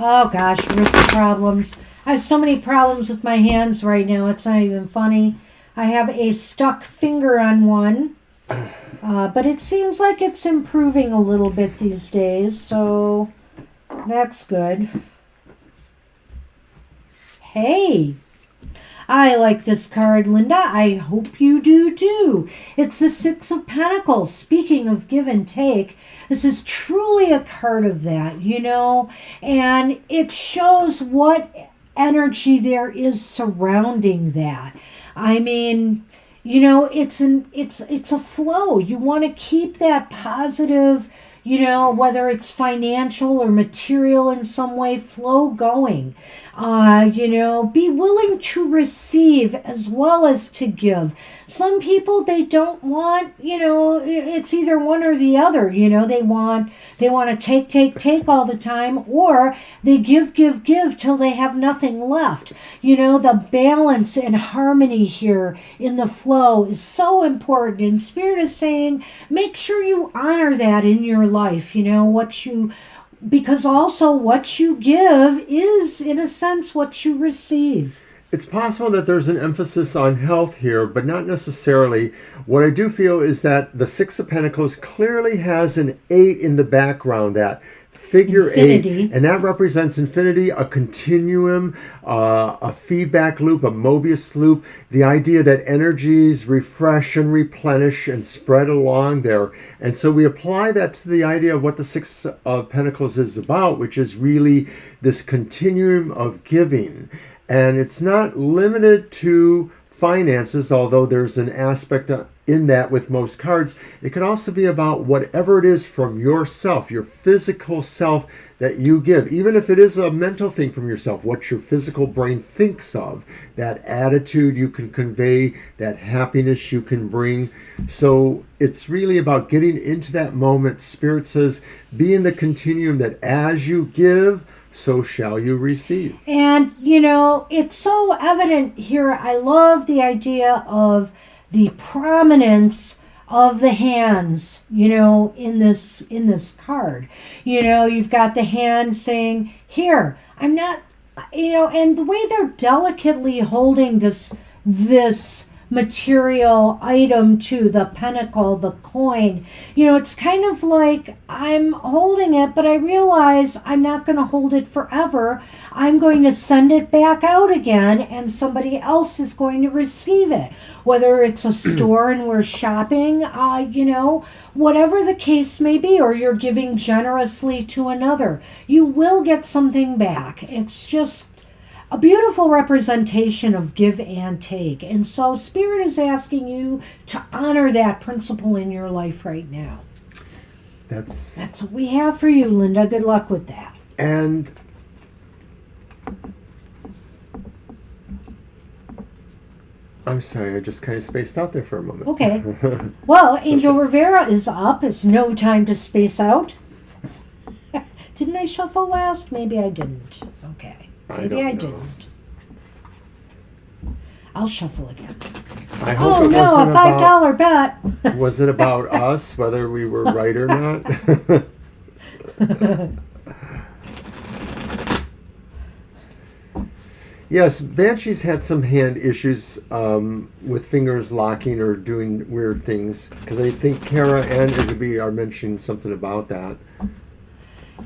Oh gosh, wrist problems. I have so many problems with my hands right now. It's not even funny. I have a stuck finger on one. But it seems like it's improving a little bit these days, so that's good. Hey, I like this card, Linda. I hope you do too. It's the Six of Pentacles. Speaking of give and take, this is truly a card of that, and it shows what energy there is surrounding that. I mean, it's a flow. You want to keep that positive, whether it's financial or material in some way, flow going. Be willing to receive as well as to give. Some people, they don't want, it's either one or the other. They want to take all the time, or they give till they have nothing left. The balance and harmony here in the flow is so important. And Spirit is saying, make sure you honor that in your life. Because also what you give is, in a sense, what you receive. It's possible that there's an emphasis on health here, but not necessarily. What I do feel is that the Six of Pentacles clearly has an 8 in the background, that figure Infinity. 8, and that represents infinity, a continuum, a feedback loop, a Mobius loop, the idea that energies refresh and replenish and spread along there. And so we apply that to the idea of what the Six of Pentacles is about, which is really this continuum of giving. And it's not limited to finances, although there's an aspect in that with most cards. It could also be about whatever it is from yourself, your physical self that you give. Even if it is a mental thing from yourself, what your physical brain thinks of, that attitude you can convey, that happiness you can bring. So it's really about getting into that moment. Spirit says, be in the continuum that as you give, so shall you receive. And, it's so evident here. I love the idea of the prominence of the hands, in this card. You've got the hand saying, here, I'm not, and the way they're delicately holding this material item to the pentacle, the coin, it's kind of like I'm holding it, but I realize I'm not going to hold it forever. I'm going to send it back out again, and somebody else is going to receive it. Whether it's a store and we're shopping, whatever the case may be, or you're giving generously to another, you will get something back. It's just a beautiful representation of give and take. And so Spirit is asking you to honor that principle in your life right now. That's what we have for you, Linda. Good luck with that. And I'm sorry, I just kind of spaced out there for a moment. Okay. Well, Angel Rivera is up. It's no time to space out. Didn't I shuffle last? Maybe I didn't. Okay. Maybe I didn't. I'll shuffle again. I hope it no, wasn't a $5 bet. Was it about us, whether we were right or not? Yes, Banshee's had some hand issues with fingers locking or doing weird things. Because I think Kara and Isabel are mentioning something about that.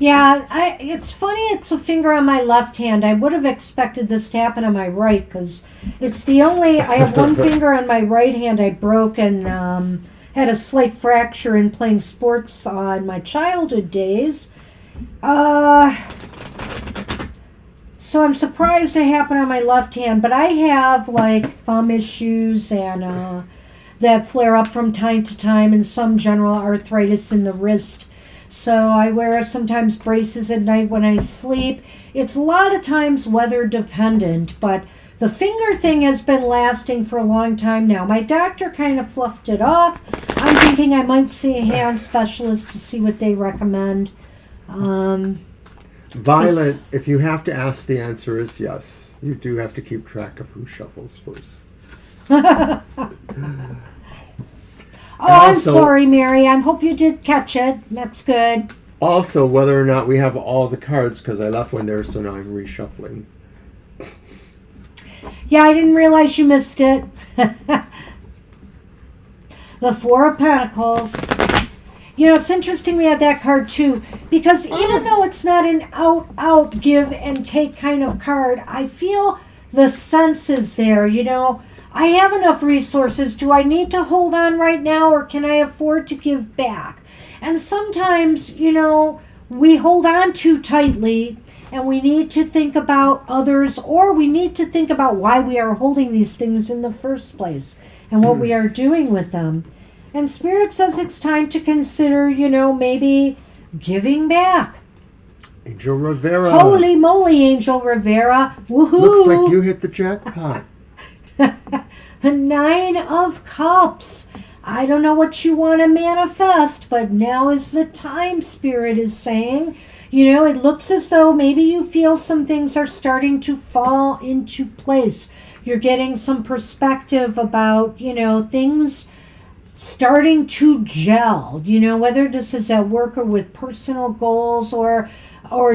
Yeah, it's funny it's a finger on my left hand. I would have expected this to happen on my right because it's the only... I have one finger on my right hand I broke and had a slight fracture in playing sports in my childhood days. So I'm surprised it happened on my left hand, but I have like thumb issues and that flare up from time to time and some general arthritis in the wrist. So I wear sometimes braces at night when I sleep. It's a lot of times weather dependent, but the finger thing has been lasting for a long time now. My doctor kind of fluffed it off. I'm thinking I might see a hand specialist to see what they recommend. Violet, if you have to ask, the answer is yes. You do have to keep track of who shuffles first. I'm sorry, Mary. I hope you did catch it. That's good. Also, whether or not we have all the cards, because I left one there, so now I'm reshuffling. Yeah, I didn't realize you missed it. The Four of Pentacles. It's interesting we had that card too, because even though it's not an out give and take kind of card, I feel the sense is there, I have enough resources. Do I need to hold on right now, or can I afford to give back? And sometimes, we hold on too tightly and we need to think about others, or we need to think about why we are holding these things in the first place and what we are doing with them. And Spirit says it's time to consider, maybe giving back. Angel Rivera. Holy moly, Angel Rivera. Woohoo! Looks like you hit the jackpot. The Nine of Cups. I don't know what you want to manifest, but now is the time, Spirit is saying. It looks as though maybe you feel some things are starting to fall into place. You're getting some perspective about, things starting to gel, whether this is at work or with personal goals or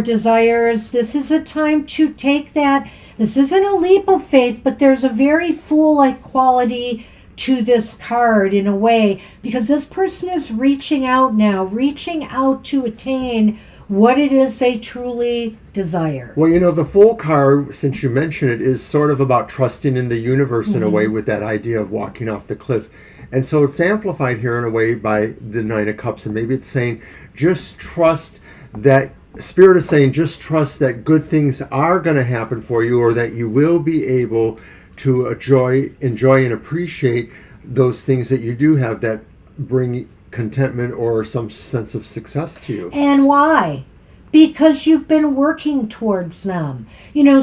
desires. This is a time to take that. This isn't a leap of faith, but there's a very fool-like quality to this card in a way, because this person is reaching out now, reaching out to attain what it is they truly desire. Well, the Fool card, since you mentioned it, is sort of about trusting in the universe in a way, with that idea of walking off the cliff. And so it's amplified here in a way by the Nine of Cups, and maybe it's saying, just trust that, Spirit is saying, just trust that good things are going to happen for you, or that you will be able to enjoy and appreciate those things that you do have that bring contentment or some sense of success to you. And why? Because you've been working towards them.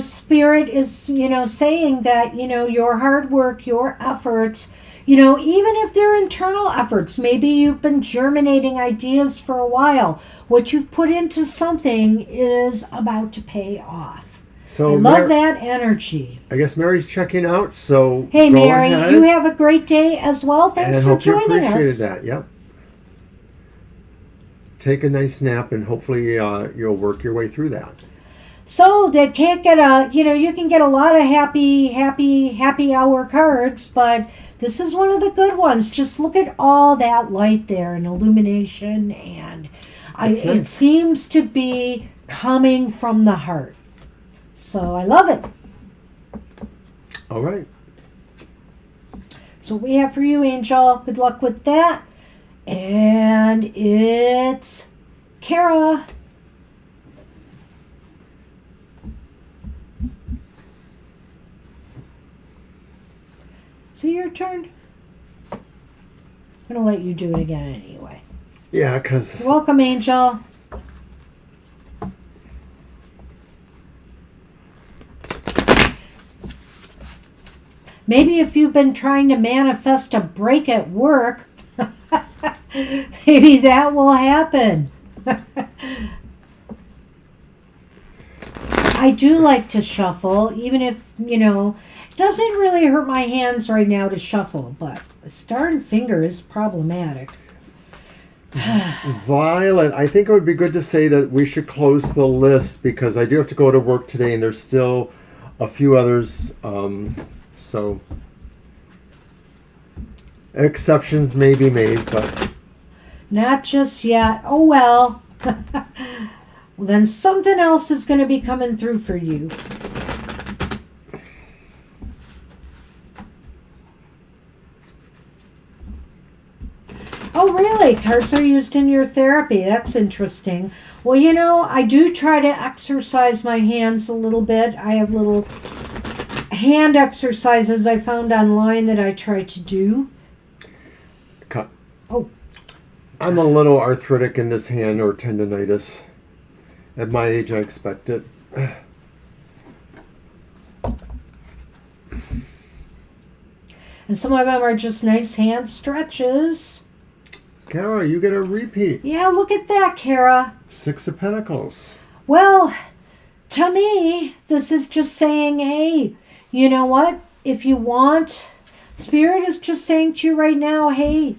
Spirit is, saying that, your hard work, your efforts, even if they're internal efforts, maybe you've been germinating ideas for a while. What you've put into something is about to pay off. So I love that energy. I guess Mary's checking out, so hey, go Mary, ahead. You have a great day as well. Thanks for joining us. And I hope you appreciated that. Yep. Take a nice nap, and hopefully you'll work your way through that. So they can't get you can get a lot of happy hour cards, but this is one of the good ones. Just look at all that light there and illumination, and That's it nice. seems to be coming from the heart. So I love it. All right. So what we have for you, Angel. Good luck with that. And it's Kara. Is it your turn? I'm going to let you do it again anyway. Yeah, because Welcome, Angel. Maybe if you've been trying to manifest a break at work, maybe that will happen. I do like to shuffle, even if, it doesn't really hurt my hands right now to shuffle, but the star and finger is problematic. Violet, I think it would be good to say that we should close the list because I do have to go to work today and there's still a few others. So exceptions may be made, but Not just yet. Oh well. Well, then something else is going to be coming through for you. Oh, really? Cards are used in your therapy. That's interesting. Well, I do try to exercise my hands a little bit. I have little hand exercises I found online that I try to do. cut. Oh. I'm a little arthritic in this hand or tendonitis. At my age, I expect it. And some of them are just nice hand stretches. Kara, you get a repeat. Yeah, look at that, Kara. 6 of Pentacles. Well, to me, this is just saying, hey, you know what? If you want, Spirit is just saying to you right now, hey,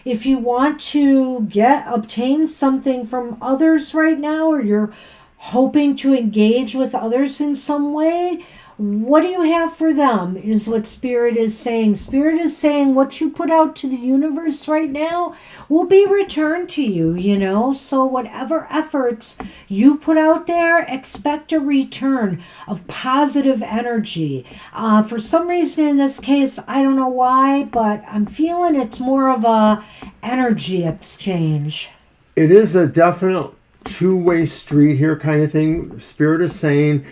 if you want to obtain something from others right now, or you're hoping to engage with others in some way, what do you have for them is what Spirit is saying. Spirit is saying what you put out to the universe right now will be returned to you, So whatever efforts you put out there, expect a return of positive energy. For some reason in this case, I don't know why, but I'm feeling it's more of a energy exchange. It is a definite two-way street here kind of thing. Spirit is saying,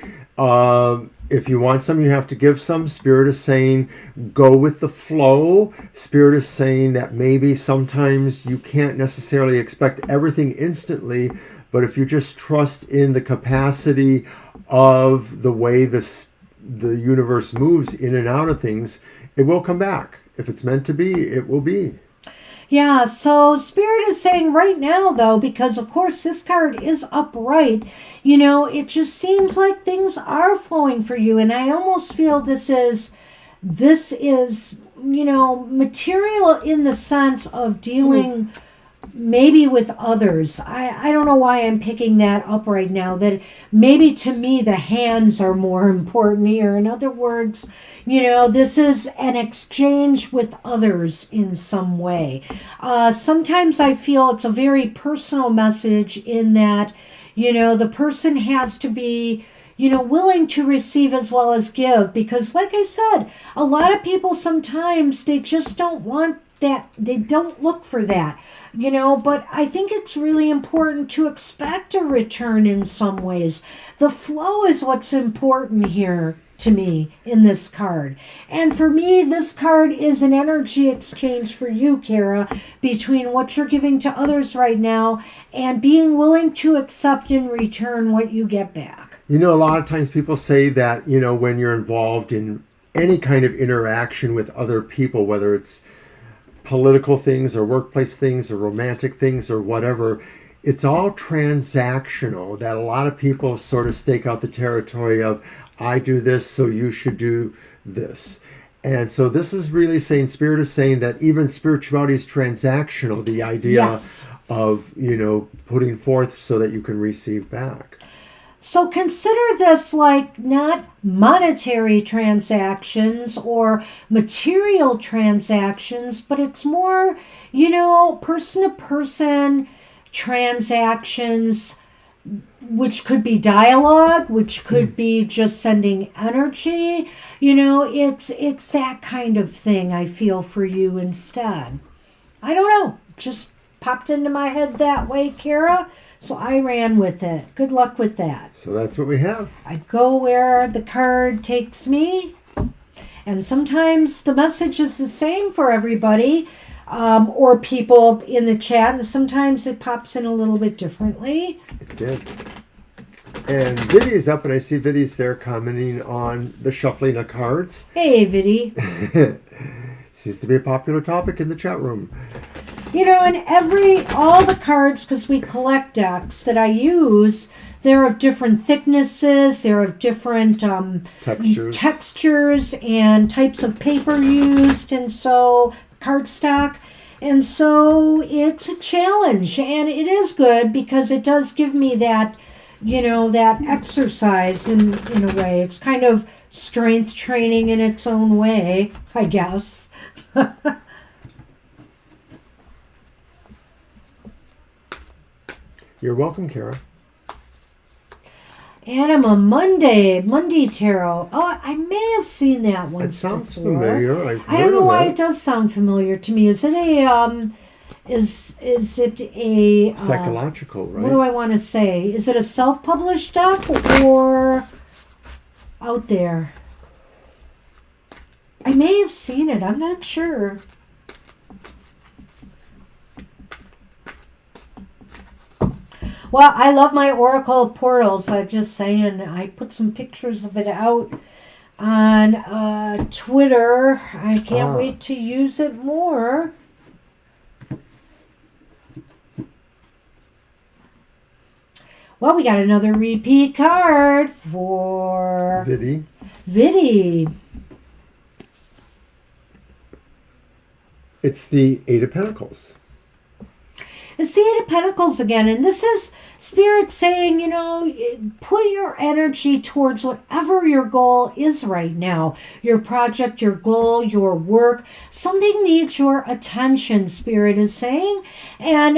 if you want some, you have to give some. Spirit is saying, go with the flow. Spirit is saying that maybe sometimes you can't necessarily expect everything instantly, but if you just trust in the capacity of the way the universe moves in and out of things, it will come back. If it's meant to be, it will be. Yeah, so Spirit is saying right now, though, because of course this card is upright, it just seems like things are flowing for you. And I almost feel this is, material in the sense of dealing maybe with others. I don't know why I'm picking that up right now, that maybe to me the hands are more important here. In other words, this is an exchange with others in some way. Sometimes I feel it's a very personal message in that, the person has to be, willing to receive as well as give. Because like I said, a lot of people sometimes, they just don't want that. They don't look for that. But I think it's really important to expect a return in some ways. The flow is what's important here to me in this card. And for me, this card is an energy exchange for you, Kara, between what you're giving to others right now and being willing to accept in return what you get back. A lot of times people say that, when you're involved in any kind of interaction with other people, whether it's political things or workplace things or romantic things or whatever, it's all transactional, that a lot of people sort of stake out the territory of, I do this, so you should do this. And so this is really saying, Spirit is saying that even spirituality is transactional, the idea Yes. of, putting forth so that you can receive back. So consider this like not monetary transactions or material transactions, but it's more, person to person transactions, which could be dialogue, which could be just sending energy. It's that kind of thing I feel for you instead. I don't know. Just popped into my head that way, Kara. So I ran with it. Good luck with that. So that's what we have. I go where the card takes me. And sometimes the message is the same for everybody, or people in the chat. And sometimes it pops in a little bit differently. It did. And Vidi's up, and I see Vidi's there commenting on the shuffling of cards. Hey, Vidi. Seems to be a popular topic in the chat room. And all the cards, because we collect decks that I use, they're of different thicknesses, they're of different textures and types of paper used, and so cardstock. And so it's a challenge, and it is good because it does give me that, that exercise in a way. It's kind of strength training in its own way, I guess. You're welcome, Kara. Anima Monday Tarot. Oh, I may have seen that one. It sounds before. familiar. I don't know why it does sound familiar to me. Is it a is it a psychological, right? What do I want to say? Is it a self-published deck or out there? I may have seen it. I'm not sure. Well, I love my Oracle portals. I'm just saying, I put some pictures of it out on Twitter. I can't wait to use it more. Well, we got another repeat card for Vidi. It's the Eight of Pentacles. It's the Eight of Pentacles again, and this is Spirit saying, put your energy towards whatever your goal is right now. Your project, your goal, your work. Something needs your attention, Spirit is saying. And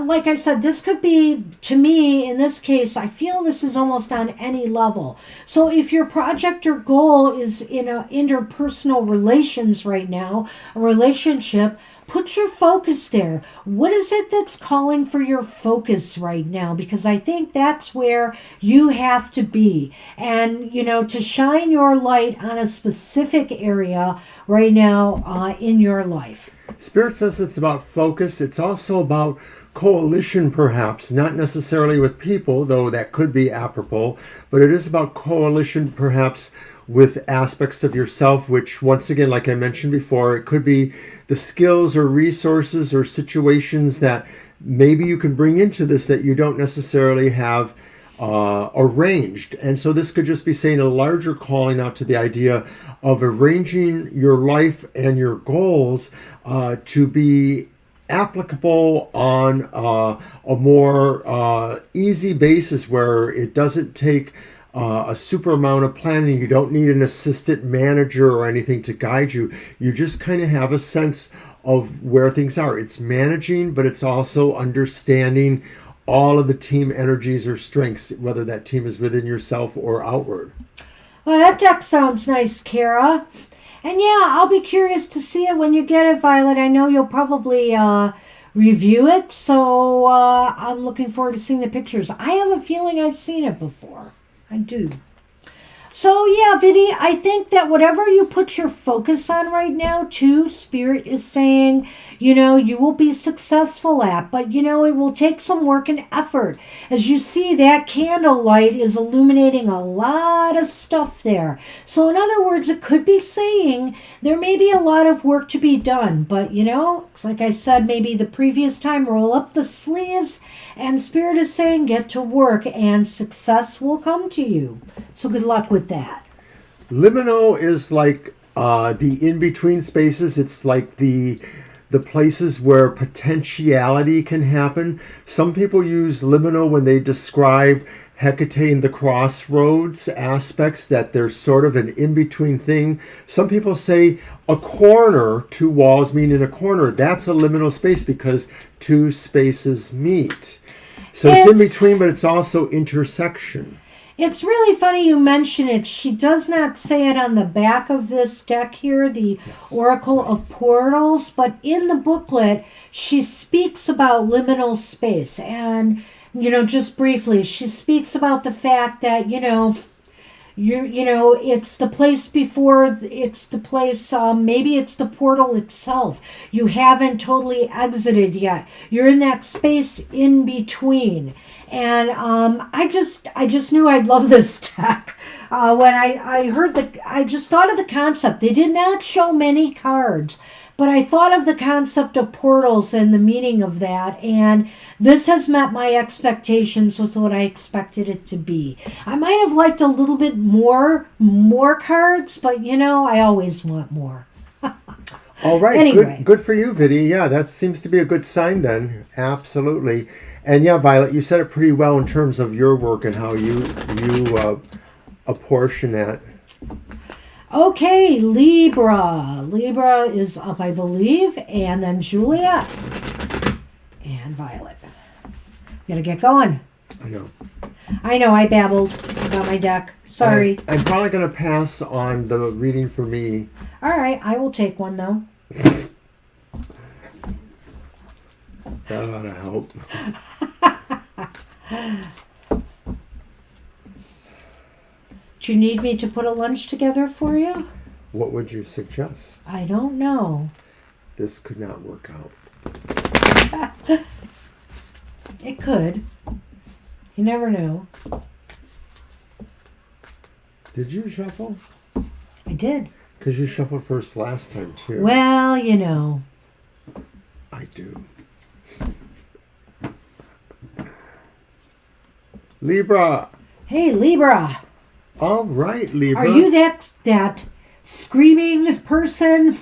like I said, this could be, to me, in this case, I feel this is almost on any level. So if your project or goal is in interpersonal relations right now, a relationship, put your focus there. What is it that's calling for your focus right now? Because I think that's where you have to be. And, to shine your light on a specific area right now in your life. Spirit says it's about focus. It's also about coalition, perhaps, not necessarily with people, though that could be apropos, but it is about coalition, perhaps, with aspects of yourself, which, once again, like I mentioned before, it could be the skills or resources or situations that maybe you can bring into this that you don't necessarily have arranged. And so this could just be saying a larger calling out to the idea of arranging your life and your goals to be applicable on a more easy basis where it doesn't take a super amount of planning. You don't need an assistant manager or anything to guide you. You just kind of have a sense of where things are. It's managing, but it's also understanding all of the team energies or strengths, whether that team is within yourself or outward. Well, that deck sounds nice, Kara. And yeah, I'll be curious to see it when you get it, Violet. I know you'll probably review it, so I'm looking forward to seeing the pictures. I have a feeling I've seen it before. I do. So yeah, Vidi, I think that whatever you put your focus on right now, too, Spirit is saying, you will be successful at, but it will take some work and effort. As you see, that candlelight is illuminating a lot of stuff there. So in other words, it could be saying there may be a lot of work to be done, but it's like I said, maybe the previous time, roll up the sleeves, and Spirit is saying get to work and success will come to you. So good luck with that. Liminal is like the in-between spaces. It's like the places where potentiality can happen. Some people use liminal when they describe Hecate and the crossroads aspects, that there's sort of an in-between thing. Some people say a corner, two walls meaning a corner, that's a liminal space because two spaces meet. So it's in between, but it's also intersection. It's really funny you mention it. She does not say it on the back of this deck here, the Oracle of Portals, but in the booklet, she speaks about liminal space. And, just briefly, she speaks about the fact that, it's the place before, it's the place, maybe it's the portal itself. You haven't totally exited yet. You're in that space in between. And I just knew I'd love this deck. When I heard I just thought of the concept. They did not show many cards, but I thought of the concept of portals and the meaning of that. And this has met my expectations with what I expected it to be. I might have liked a little bit more cards, but I always want more. All right, Anyway. good for you, Viddy. Yeah, that seems to be a good sign then. Absolutely. And yeah, Violet, you said it pretty well in terms of your work and how you apportion that. Okay, Libra. Libra is up, I believe, and then Juliet and Violet. We gotta get going. I know, I babbled about my deck. Sorry. I'm probably going to pass on the reading for me. All right, I will take one though. That ought to help. Do you need me to put a lunch together for you? What would you suggest? I don't know. This could not work out. It could. You never know. Did you shuffle? I did. Because you shuffled first last time, too. Well, I do. Libra. Hey, Libra. All right, Libra. Are you that screaming person?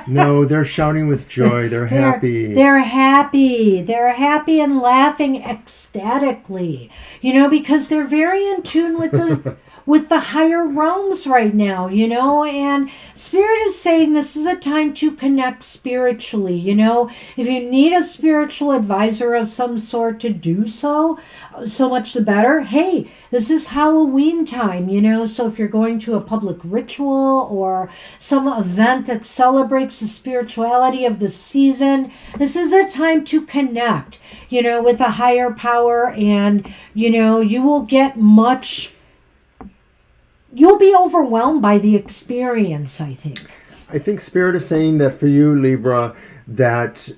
No, they're shouting with joy. They're happy. They're happy. They're happy and laughing ecstatically. Because they're very in tune with the higher realms right now, and Spirit is saying this is a time to connect spiritually, If you need a spiritual advisor of some sort to do so much the better. Hey, this is Halloween time, so if you're going to a public ritual or some event that celebrates the spirituality of the season, this is a time to connect, with a higher power, and, you will get much. You'll be overwhelmed by the experience, I think. I think Spirit is saying that for you, Libra, that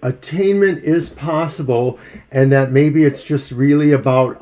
attainment is possible, and that maybe it's just really about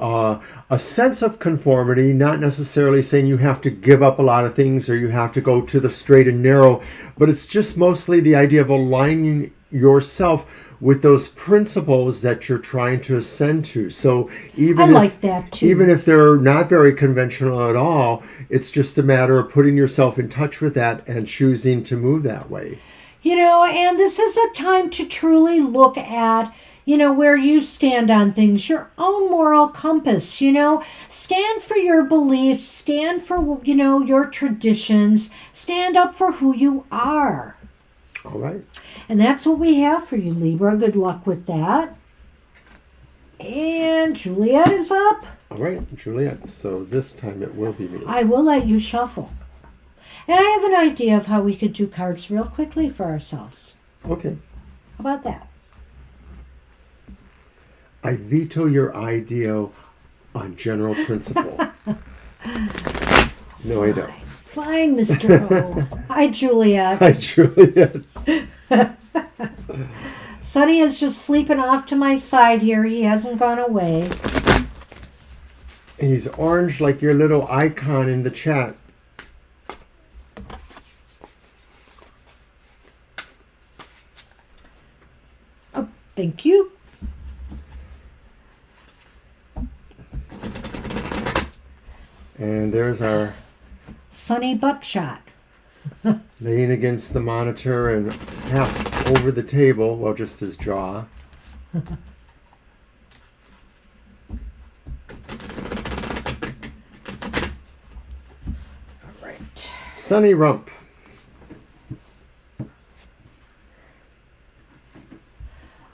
a sense of conformity, not necessarily saying you have to give up a lot of things or you have to go to the straight and narrow, but it's just mostly the idea of aligning yourself with those principles that you're trying to ascend to. So even if they're not very conventional at all, it's just a matter of putting yourself in touch with that and choosing to move that way. And this is a time to truly look at, where you stand on things, your own moral compass, stand for your beliefs, stand for, your traditions, stand up for who you are. All right. And that's what we have for you, Libra. Good luck with that. And Juliet is up. All right, Juliet. So this time it will be me. I will let you shuffle. And I have an idea of how we could do cards real quickly for ourselves. Okay. How about that? I veto your idea on general principle. No, I don't. Fine, Mr. O. Hi, Juliet. Hi, Juliet. Sonny is just sleeping off to my side here. He hasn't gone away. He's orange like your little icon in the chat. Oh, thank you. And there's our Sonny Buckshot. laying against the monitor and half over the table, well, just his jaw. Sunny Rump.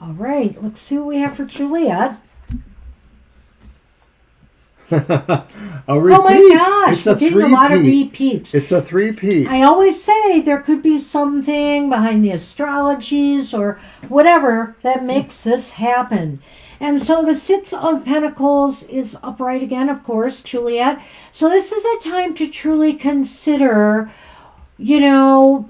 All right, let's see what we have for Juliet. A repeat. Oh my gosh, It's a we're getting a lot of three-peat. repeats. It's a three-peat. I always say there could be something behind the astrologies or whatever that makes this happen. And so the Six of Pentacles is upright again, of course, Juliet. So this is a time to truly consider, you know,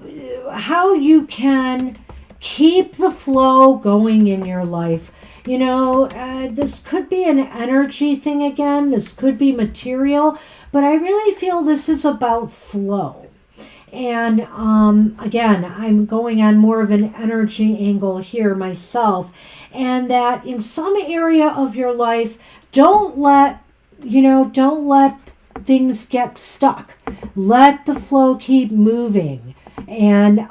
how you can keep the flow going in your life. You know, this could be an energy thing again. This could be material. But I really feel this is about flow. And again, I'm going on more of an energy angle here myself. And that in some area of your life, don't let things get stuck. Let the flow keep moving. And,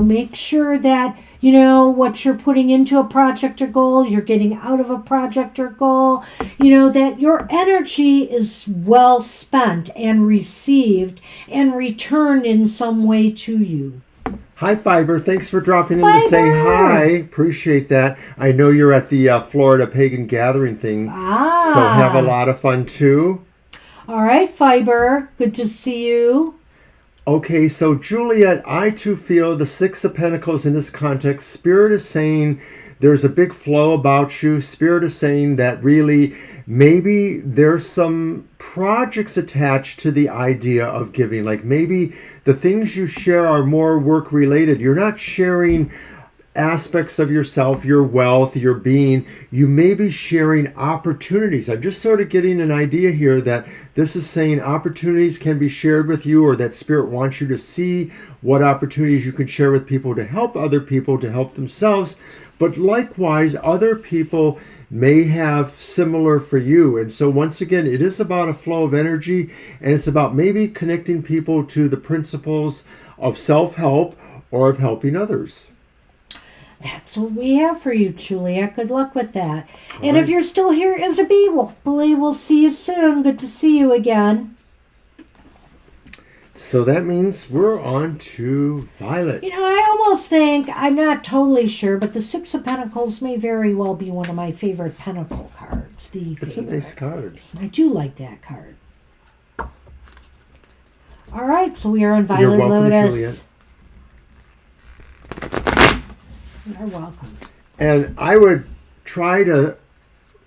make sure that, what you're putting into a project or goal, you're getting out of a project or goal, that your energy is well spent and received and returned in some way to you. Hi, Fiber. Thanks for dropping in to say hi. Appreciate that. I know you're at the Florida Pagan Gathering thing, so have a lot of fun too. All right, Fiber. Good to see you. Okay, so Juliet, I too feel the Six of Pentacles in this context. Spirit is saying there's a big flow about you. Spirit is saying that really maybe there's some projects attached to the idea of giving. Like maybe the things you share are more work related. You're not sharing aspects of yourself, your wealth, your being. You may be sharing opportunities. I'm just sort of getting an idea here that this is saying opportunities can be shared with you, or that Spirit wants you to see what opportunities you can share with people to help other people, to help themselves. But likewise, other people may have similar for you. And so once again, it is about a flow of energy, and it's about maybe connecting people to the principles of self-help or of helping others. That's what we have for you, Juliet. Good luck with that. All And right. if you're still here, Isabel, hopefully we'll see you soon. Good to see you again. So that means we're on to Violet. I almost think, I'm not totally sure, but the Six of Pentacles may very well be one of my favorite Pentacle cards. It's a nice card. I do like that card. All right, so we are on Violet You're welcome, Lotus. Juliet. You're welcome. And I would try to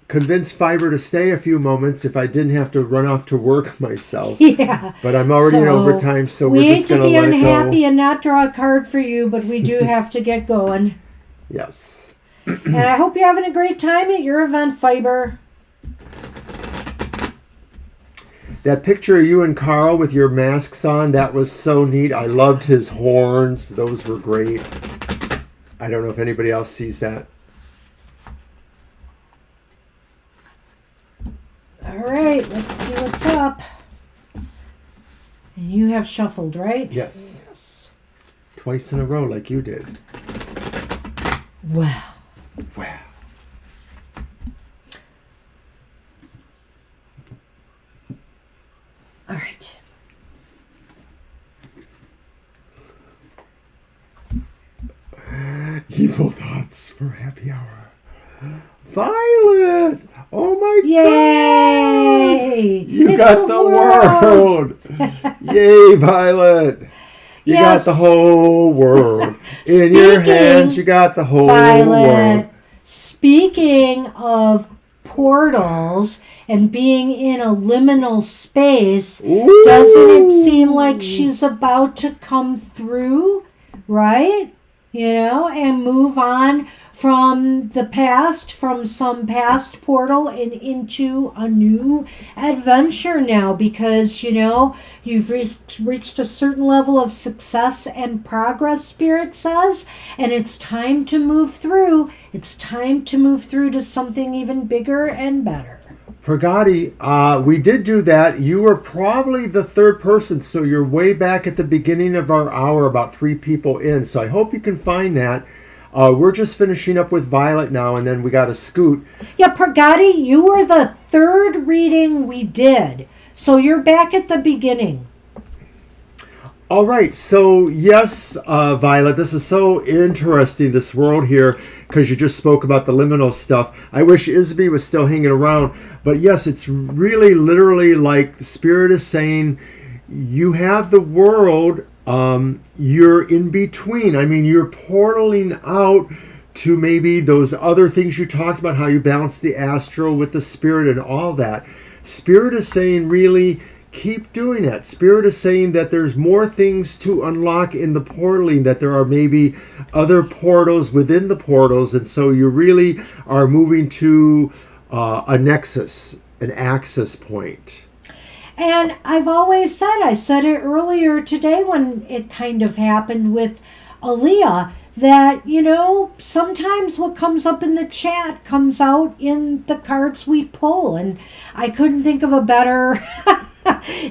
convince Fiber to stay a few moments if I didn't have to run off to work myself. Yeah. But I'm already in overtime, so we we're hate just to going be to let it unhappy go. and not draw a card for you, but we do have to get going. Yes. And I hope you're having a great time at your event, Fiber. That picture of you and Carl with your masks on, that was so neat. I loved his horns. Those were great. I don't know if anybody else sees that. All right, let's see what's up. And you have shuffled, right? Yes. Twice in a row like you did. Wow. Wow. All right. Evil thoughts for happy hour. Violet! Oh my Yay! God! You It's got the world! Yay, Violet! You Yes. got the whole world. In your hands, you got the whole Violet, world. speaking of portals and being in a liminal space, Ooh. doesn't it seem like she's about to come through, right? And move on from the past, from some past portal and into a new adventure now, because, you've reached a certain level of success and progress, Spirit says, and it's time to move through. It's time to move through to something even bigger and better. Pragati, we did do that. You were probably the third person, so you're way back at the beginning of our hour, about 3 people in. So I hope you can find that. We're just finishing up with Violet now, and then we got to scoot. Yeah, Pragati, you were the third reading we did. So you're back at the beginning. All right, so yes, Violet, this is so interesting, this world here, because you just spoke about the liminal stuff. I wish Isby was still hanging around, but yes, it's really literally like the Spirit is saying, you have the world, you're in between. I mean, you're portaling out to maybe those other things you talked about, how you balance the astral with the spirit and all that. Spirit is saying, really, keep doing that. Spirit is saying that there's more things to unlock in the portaling, that there are maybe other portals within the portals, and so you really are moving to a nexus, an access point. And I've always said, I said it earlier today when it kind of happened with Aaliyah, that, sometimes what comes up in the chat comes out in the cards we pull. And I couldn't think of a better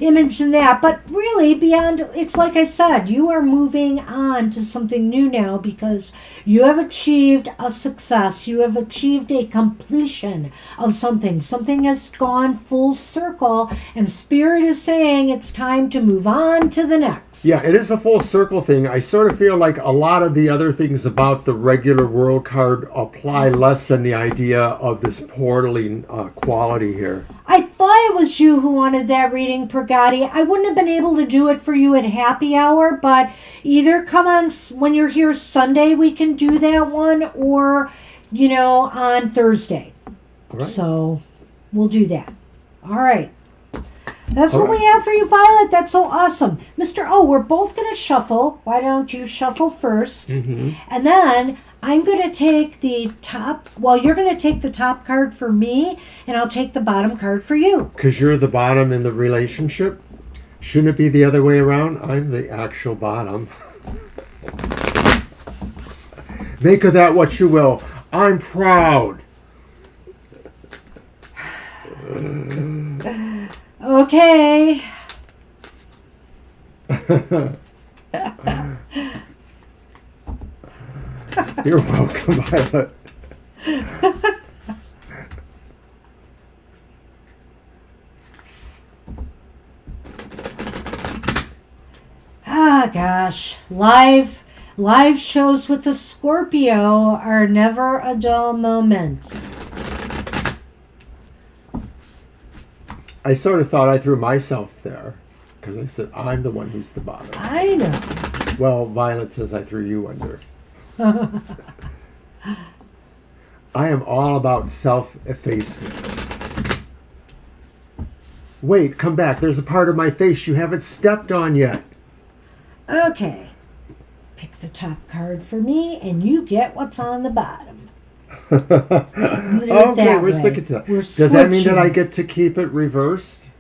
image than that. But really, beyond, it's like I said, you are moving on to something new now because you have achieved a success. You have achieved a completion of something. Something has gone full circle, and Spirit is saying it's time to move on to the next. Yeah, it is a full circle thing. I sort of feel like a lot of the other things about the regular world card apply less than the idea of this portaling quality here. I thought it was you who wanted that reading, Pragati. I wouldn't have been able to do it for you at happy hour, but either come on when you're here Sunday, we can do that one, or, on Thursday. All right. So we'll do that. All right. That's All what right. we have for you, Violet. That's so awesome. Mr. O, we're both going to shuffle. Why don't you shuffle first? Mm-hmm. And then I'm going to take the top. Well, you're going to take the top card for me, and I'll take the bottom card for you. Because you're the bottom in the relationship? Shouldn't it be the other way around? I'm the actual bottom. Make of that what you will. I'm proud. Okay. You're welcome, Violet. Ah, gosh. Live shows with the Scorpio are never a dull moment. I sort of thought I threw myself there because I said I'm the one who's the bottom. I know. Well, Violet says I threw you under. I am all about self-effacement. Wait, come back. There's a part of my face you haven't stepped on yet. Okay. Pick the top card for me, and you get what's on the bottom. Okay, we're sticking to that. Does that mean that I get to keep it reversed?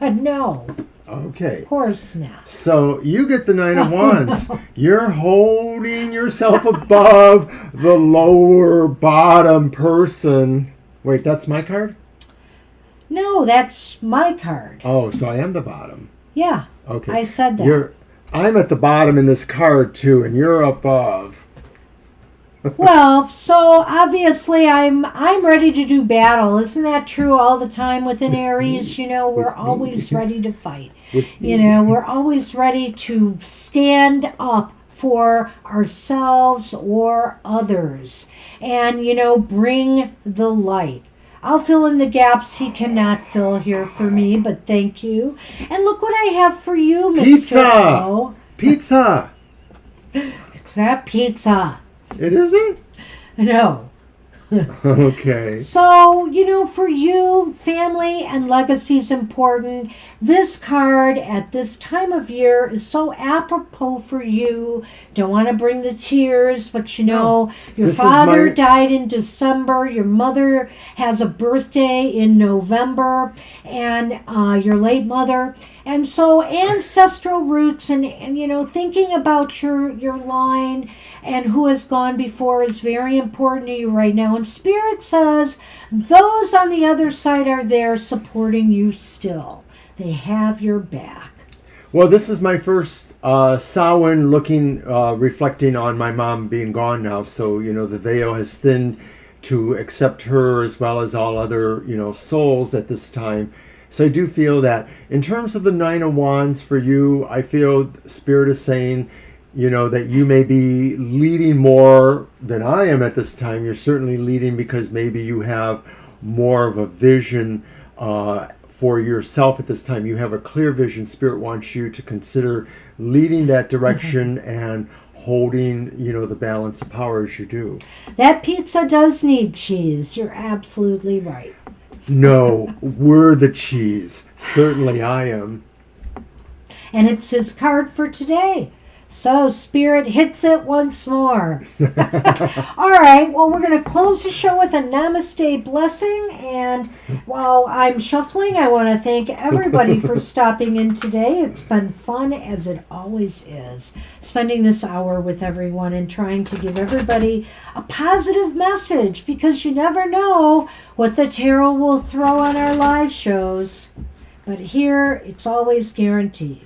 No. Okay. Of course not. So you get the Nine of Wands. You're holding yourself above the lower bottom person. Wait, that's my card? No, that's my card. Oh, so I am the bottom. Yeah. Okay. I said that. I'm at the bottom in this card too, and you're above. Well, so obviously I'm ready to do battle. Isn't that true all the time within Aries? We're always ready to fight. We're always ready to stand up for ourselves or others and, bring the light. I'll fill in the gaps he cannot fill here for me, but thank you. And look what I have for you, Mr. Pizza! O. Pizza! It's not pizza. It isn't? No. Okay. So, for you, family and legacy is important. This card at this time of year is so apropos for you. Don't want to bring the tears, but your father died in December. Your mother has a birthday in November, and your late mother. And so ancestral roots and thinking about your line and who has gone before is very important to you right now. And Spirit says those on the other side are there supporting you still. They have your back. Well, this is my first Samhain reflecting on my mom being gone now. So, the veil has thinned to accept her as well as all other, souls at this time. So I do feel that in terms of the Nine of Wands for you, I feel Spirit is saying, that you may be leading more than I am at this time. You're certainly leading because maybe you have more of a vision for yourself at this time. You have a clear vision. Spirit wants you to consider leading that direction and holding, the balance of power as you do. That pizza does need cheese. You're absolutely right. No, we're the cheese. Certainly I am. And it's his card for today. So Spirit hits it once more. All right, well, we're going to close the show with a namaste blessing. And while I'm shuffling, I want to thank everybody for stopping in today. It's been fun, as it always is, spending this hour with everyone and trying to give everybody a positive message, because you never know what the tarot will throw on our live shows. But here, it's always guaranteed.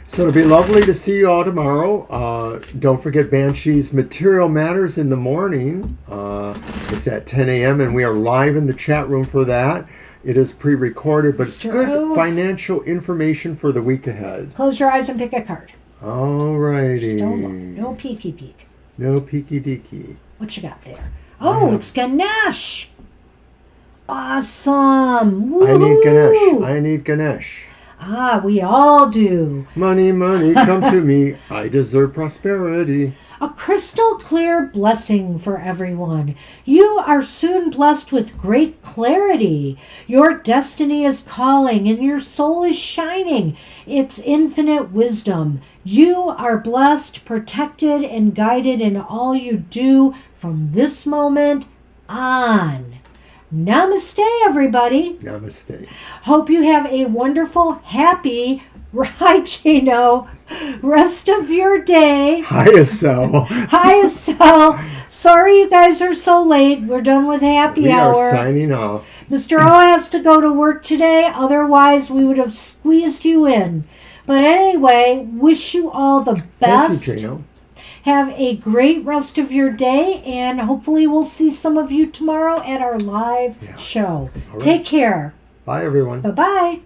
So it'll be lovely to see you all tomorrow. Don't forget Banshee's Material Matters in the morning. It's at 10 a.m. and we are live in the chat room for that. It is pre-recorded, but it's good financial information for the week ahead. Close your eyes and pick a card. All righty. Still no peeky peek. No peeky deeky. What you got there? Oh, it's Ganesh. Awesome. Woo-hoo. I need Ganesh. Ah, we all do. Money, money, come to me. I deserve prosperity. A crystal clear blessing for everyone. You are soon blessed with great clarity. Your destiny is calling and your soul is shining. It's infinite wisdom. You are blessed, protected, and guided in all you do from this moment on. Namaste, everybody. Namaste. Hope you have a wonderful, happy, Gino, rest of your day. Hi, Estelle. Hi, Estelle. Sorry you guys are so late. We're done with happy hour. We are signing off. Mr. O has to go to work today. Otherwise, we would have squeezed you in. But anyway, wish you all the best. Thank you, Gino. Have a great rest of your day, and hopefully we'll see some of you tomorrow at our live show. Right. Take care. Bye, everyone. Bye-bye.